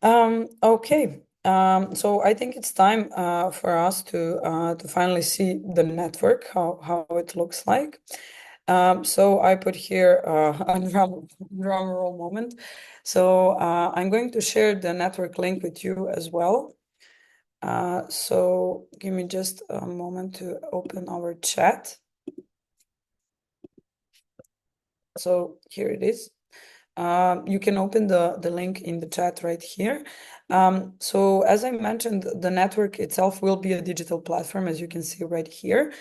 Okay. So I think it's time for us to finally see the network, how it looks like. So I put here a drum roll moment. So I'm going to share the network link with you as well. So give me just a moment to open our chat. So here it is. You can open the link in the chat right here. So as I mentioned, the network itself will be a digital platform, as you can see right here.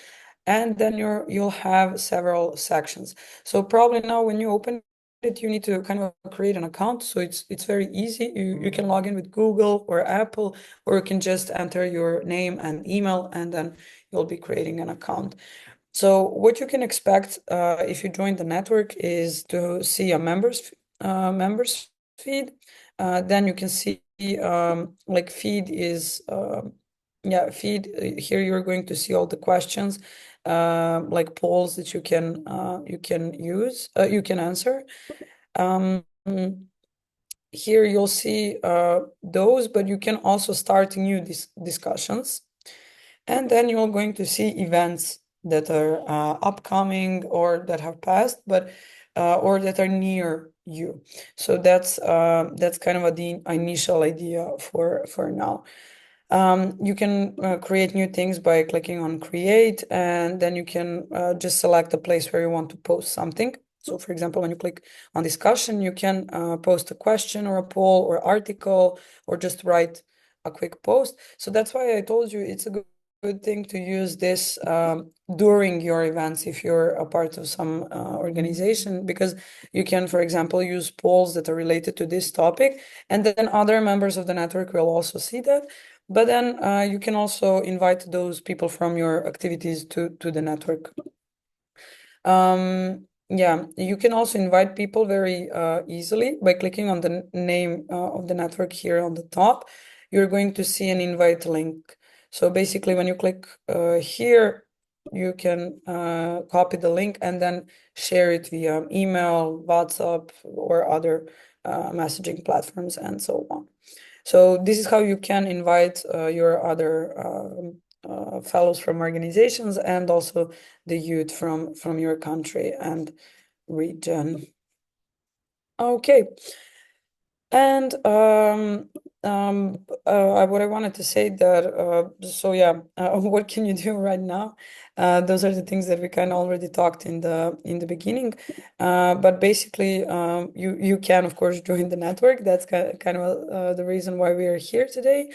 And then you'll have several sections. So probably now when you open it, you need to kind of create an account. So it's very easy. You can log in with Google or Apple, or you can just enter your name and email, and then you'll be creating an account. So what you can expect if you join the network is to see a members feed. Then you can see like feed is feed. Here you're going to see all the questions like polls that you can use you can answer. Here you'll see those, but you can also start new discussions. And then you're going to see events that are upcoming or that have passed, but or that are near you. So that's kind of the initial idea for now. You can create new things by clicking on create, and then you can just select a place where you want to post something. So for example, when you click on discussion, you can post a question or a poll or article or just write a quick post. So that's why I told you it's a good thing to use this during your events if you're a part of some organization, because you can, for example, use polls that are related to this topic, and then other members of the network will also see that. But then you can also invite those people from your activities to the network. Yeah, you can also invite people very easily by clicking on the name of the network here on the top. You're going to see an invite link. So basically, when you click here, you can copy the link and then share it via email, WhatsApp, or other messaging platforms and so on. So this is how you can invite your other fellows from organizations and also the youth from your country and region. Okay. And what I wanted to say that what can you do right now? Those are the things that we kind of already talked in the beginning. But basically, you can of course join the network. That's kind of the reason why we are here today.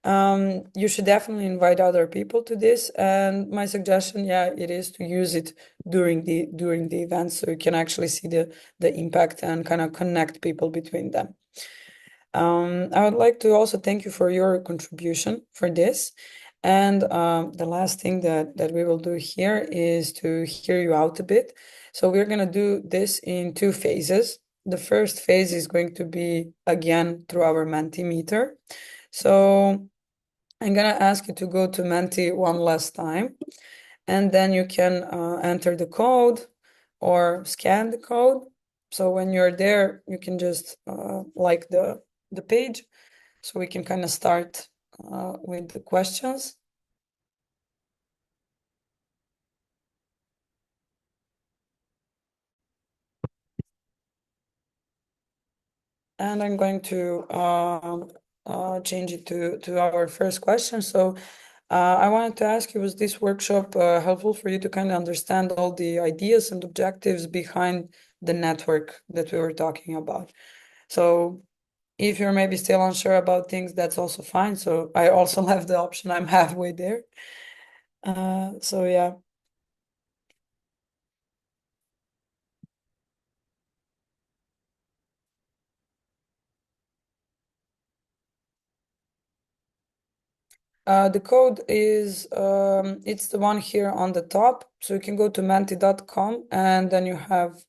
You should definitely invite other people to this. And my suggestion, it is to use it during the event so you can actually see the impact and kind of connect people between them. I would like to also thank you for your contribution for this. And the last thing that we will do here is to hear you out a bit. So we're going to do this in two phases. The first phase is going to be again through our Mentimeter. So I'm gonna ask you to go to Menti one last time, and then you can enter the code or scan the code. So when you're there, you can just like the page, so we can kind of start with the questions. And I'm going to change it to our first question. So I wanted to ask you, was this workshop helpful for you to kind of understand all the ideas and objectives behind the network that we were talking about? So if you're maybe still unsure about things, that's also fine. So I also have the option, I'm halfway there. So yeah. The code is, it's the one here on the top. So you can go to menti.com and then you have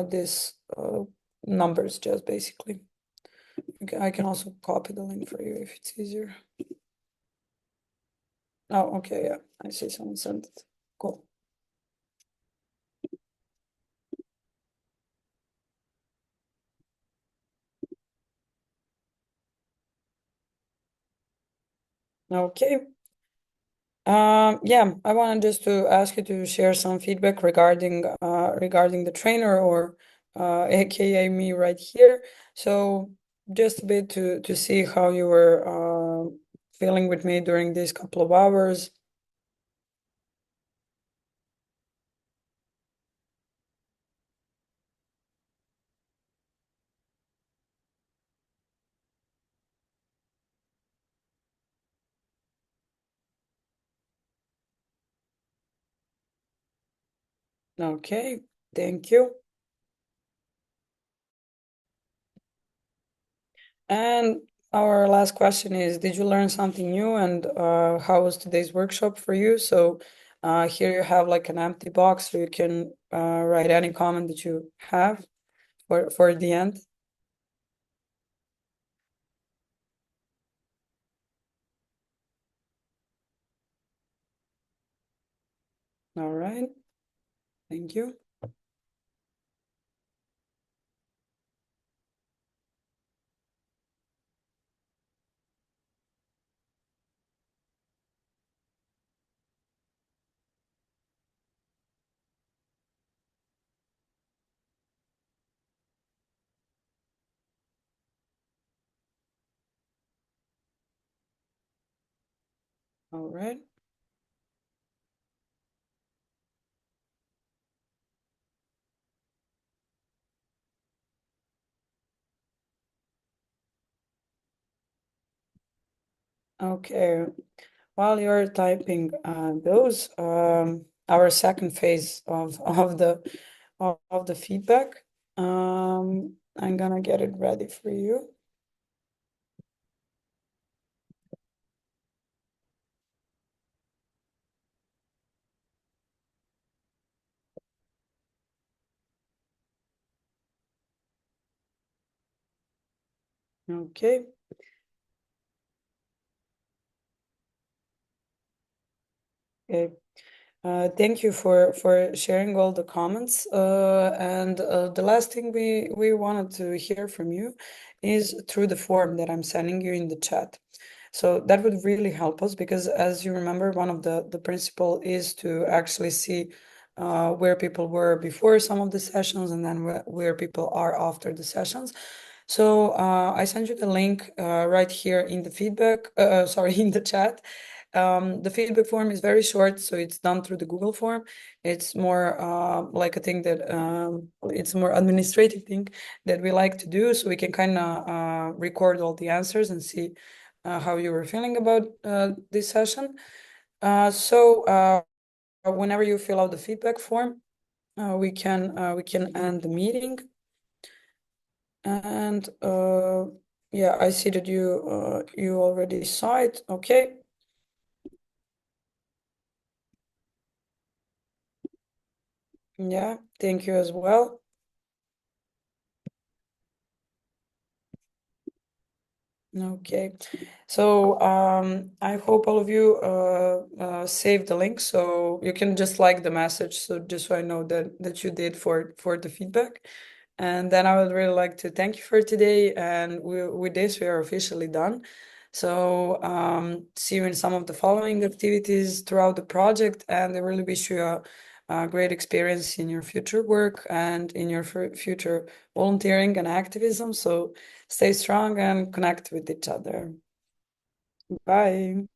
this numbers just basically. I can also copy the link for you if it's easier. Oh, okay, yeah, I see someone sent it. Cool. Okay. Yeah, I wanted just to ask you to share some feedback regarding the trainer or aka me right here. So just a bit to see how you were feeling with me during these couple of hours. Okay, thank you. And our last question is, did you learn something new, and how was today's workshop for you? So here you have like an empty box, so you can write any comment that you have for the end. All right, thank you. All right. Okay. While you're typing those, our second phase of the feedback, I'm gonna get it ready for you. Okay. Okay. Thank you for sharing all the comments. And the last thing we wanted to hear from you is through the form that I'm sending you in the chat. So that would really help us, because as you remember, one of the principle is to actually see where people were before some of the sessions, and then where people are after the sessions. So I sent you the link right here in the feedback, sorry, in the chat. The feedback form is very short, so it's done through the Google form. It's more like a thing that it's more administrative thing that we like to do, so we can kind of record all the answers and see how you were feeling about this session. So whenever you fill out the feedback form, we can end the meeting. And yeah, I see that you already saw it. Okay. Yeah, thank you as well. Okay, so I hope all of you save the link so you can just like the message, so just so I know that you did for the feedback. And then I would really like to thank you for today, and with this we are officially done. So see you in some of the following activities throughout the project, and I really wish you a great experience in your future work and in your future volunteering and activism. So stay strong and connect with each other. Bye.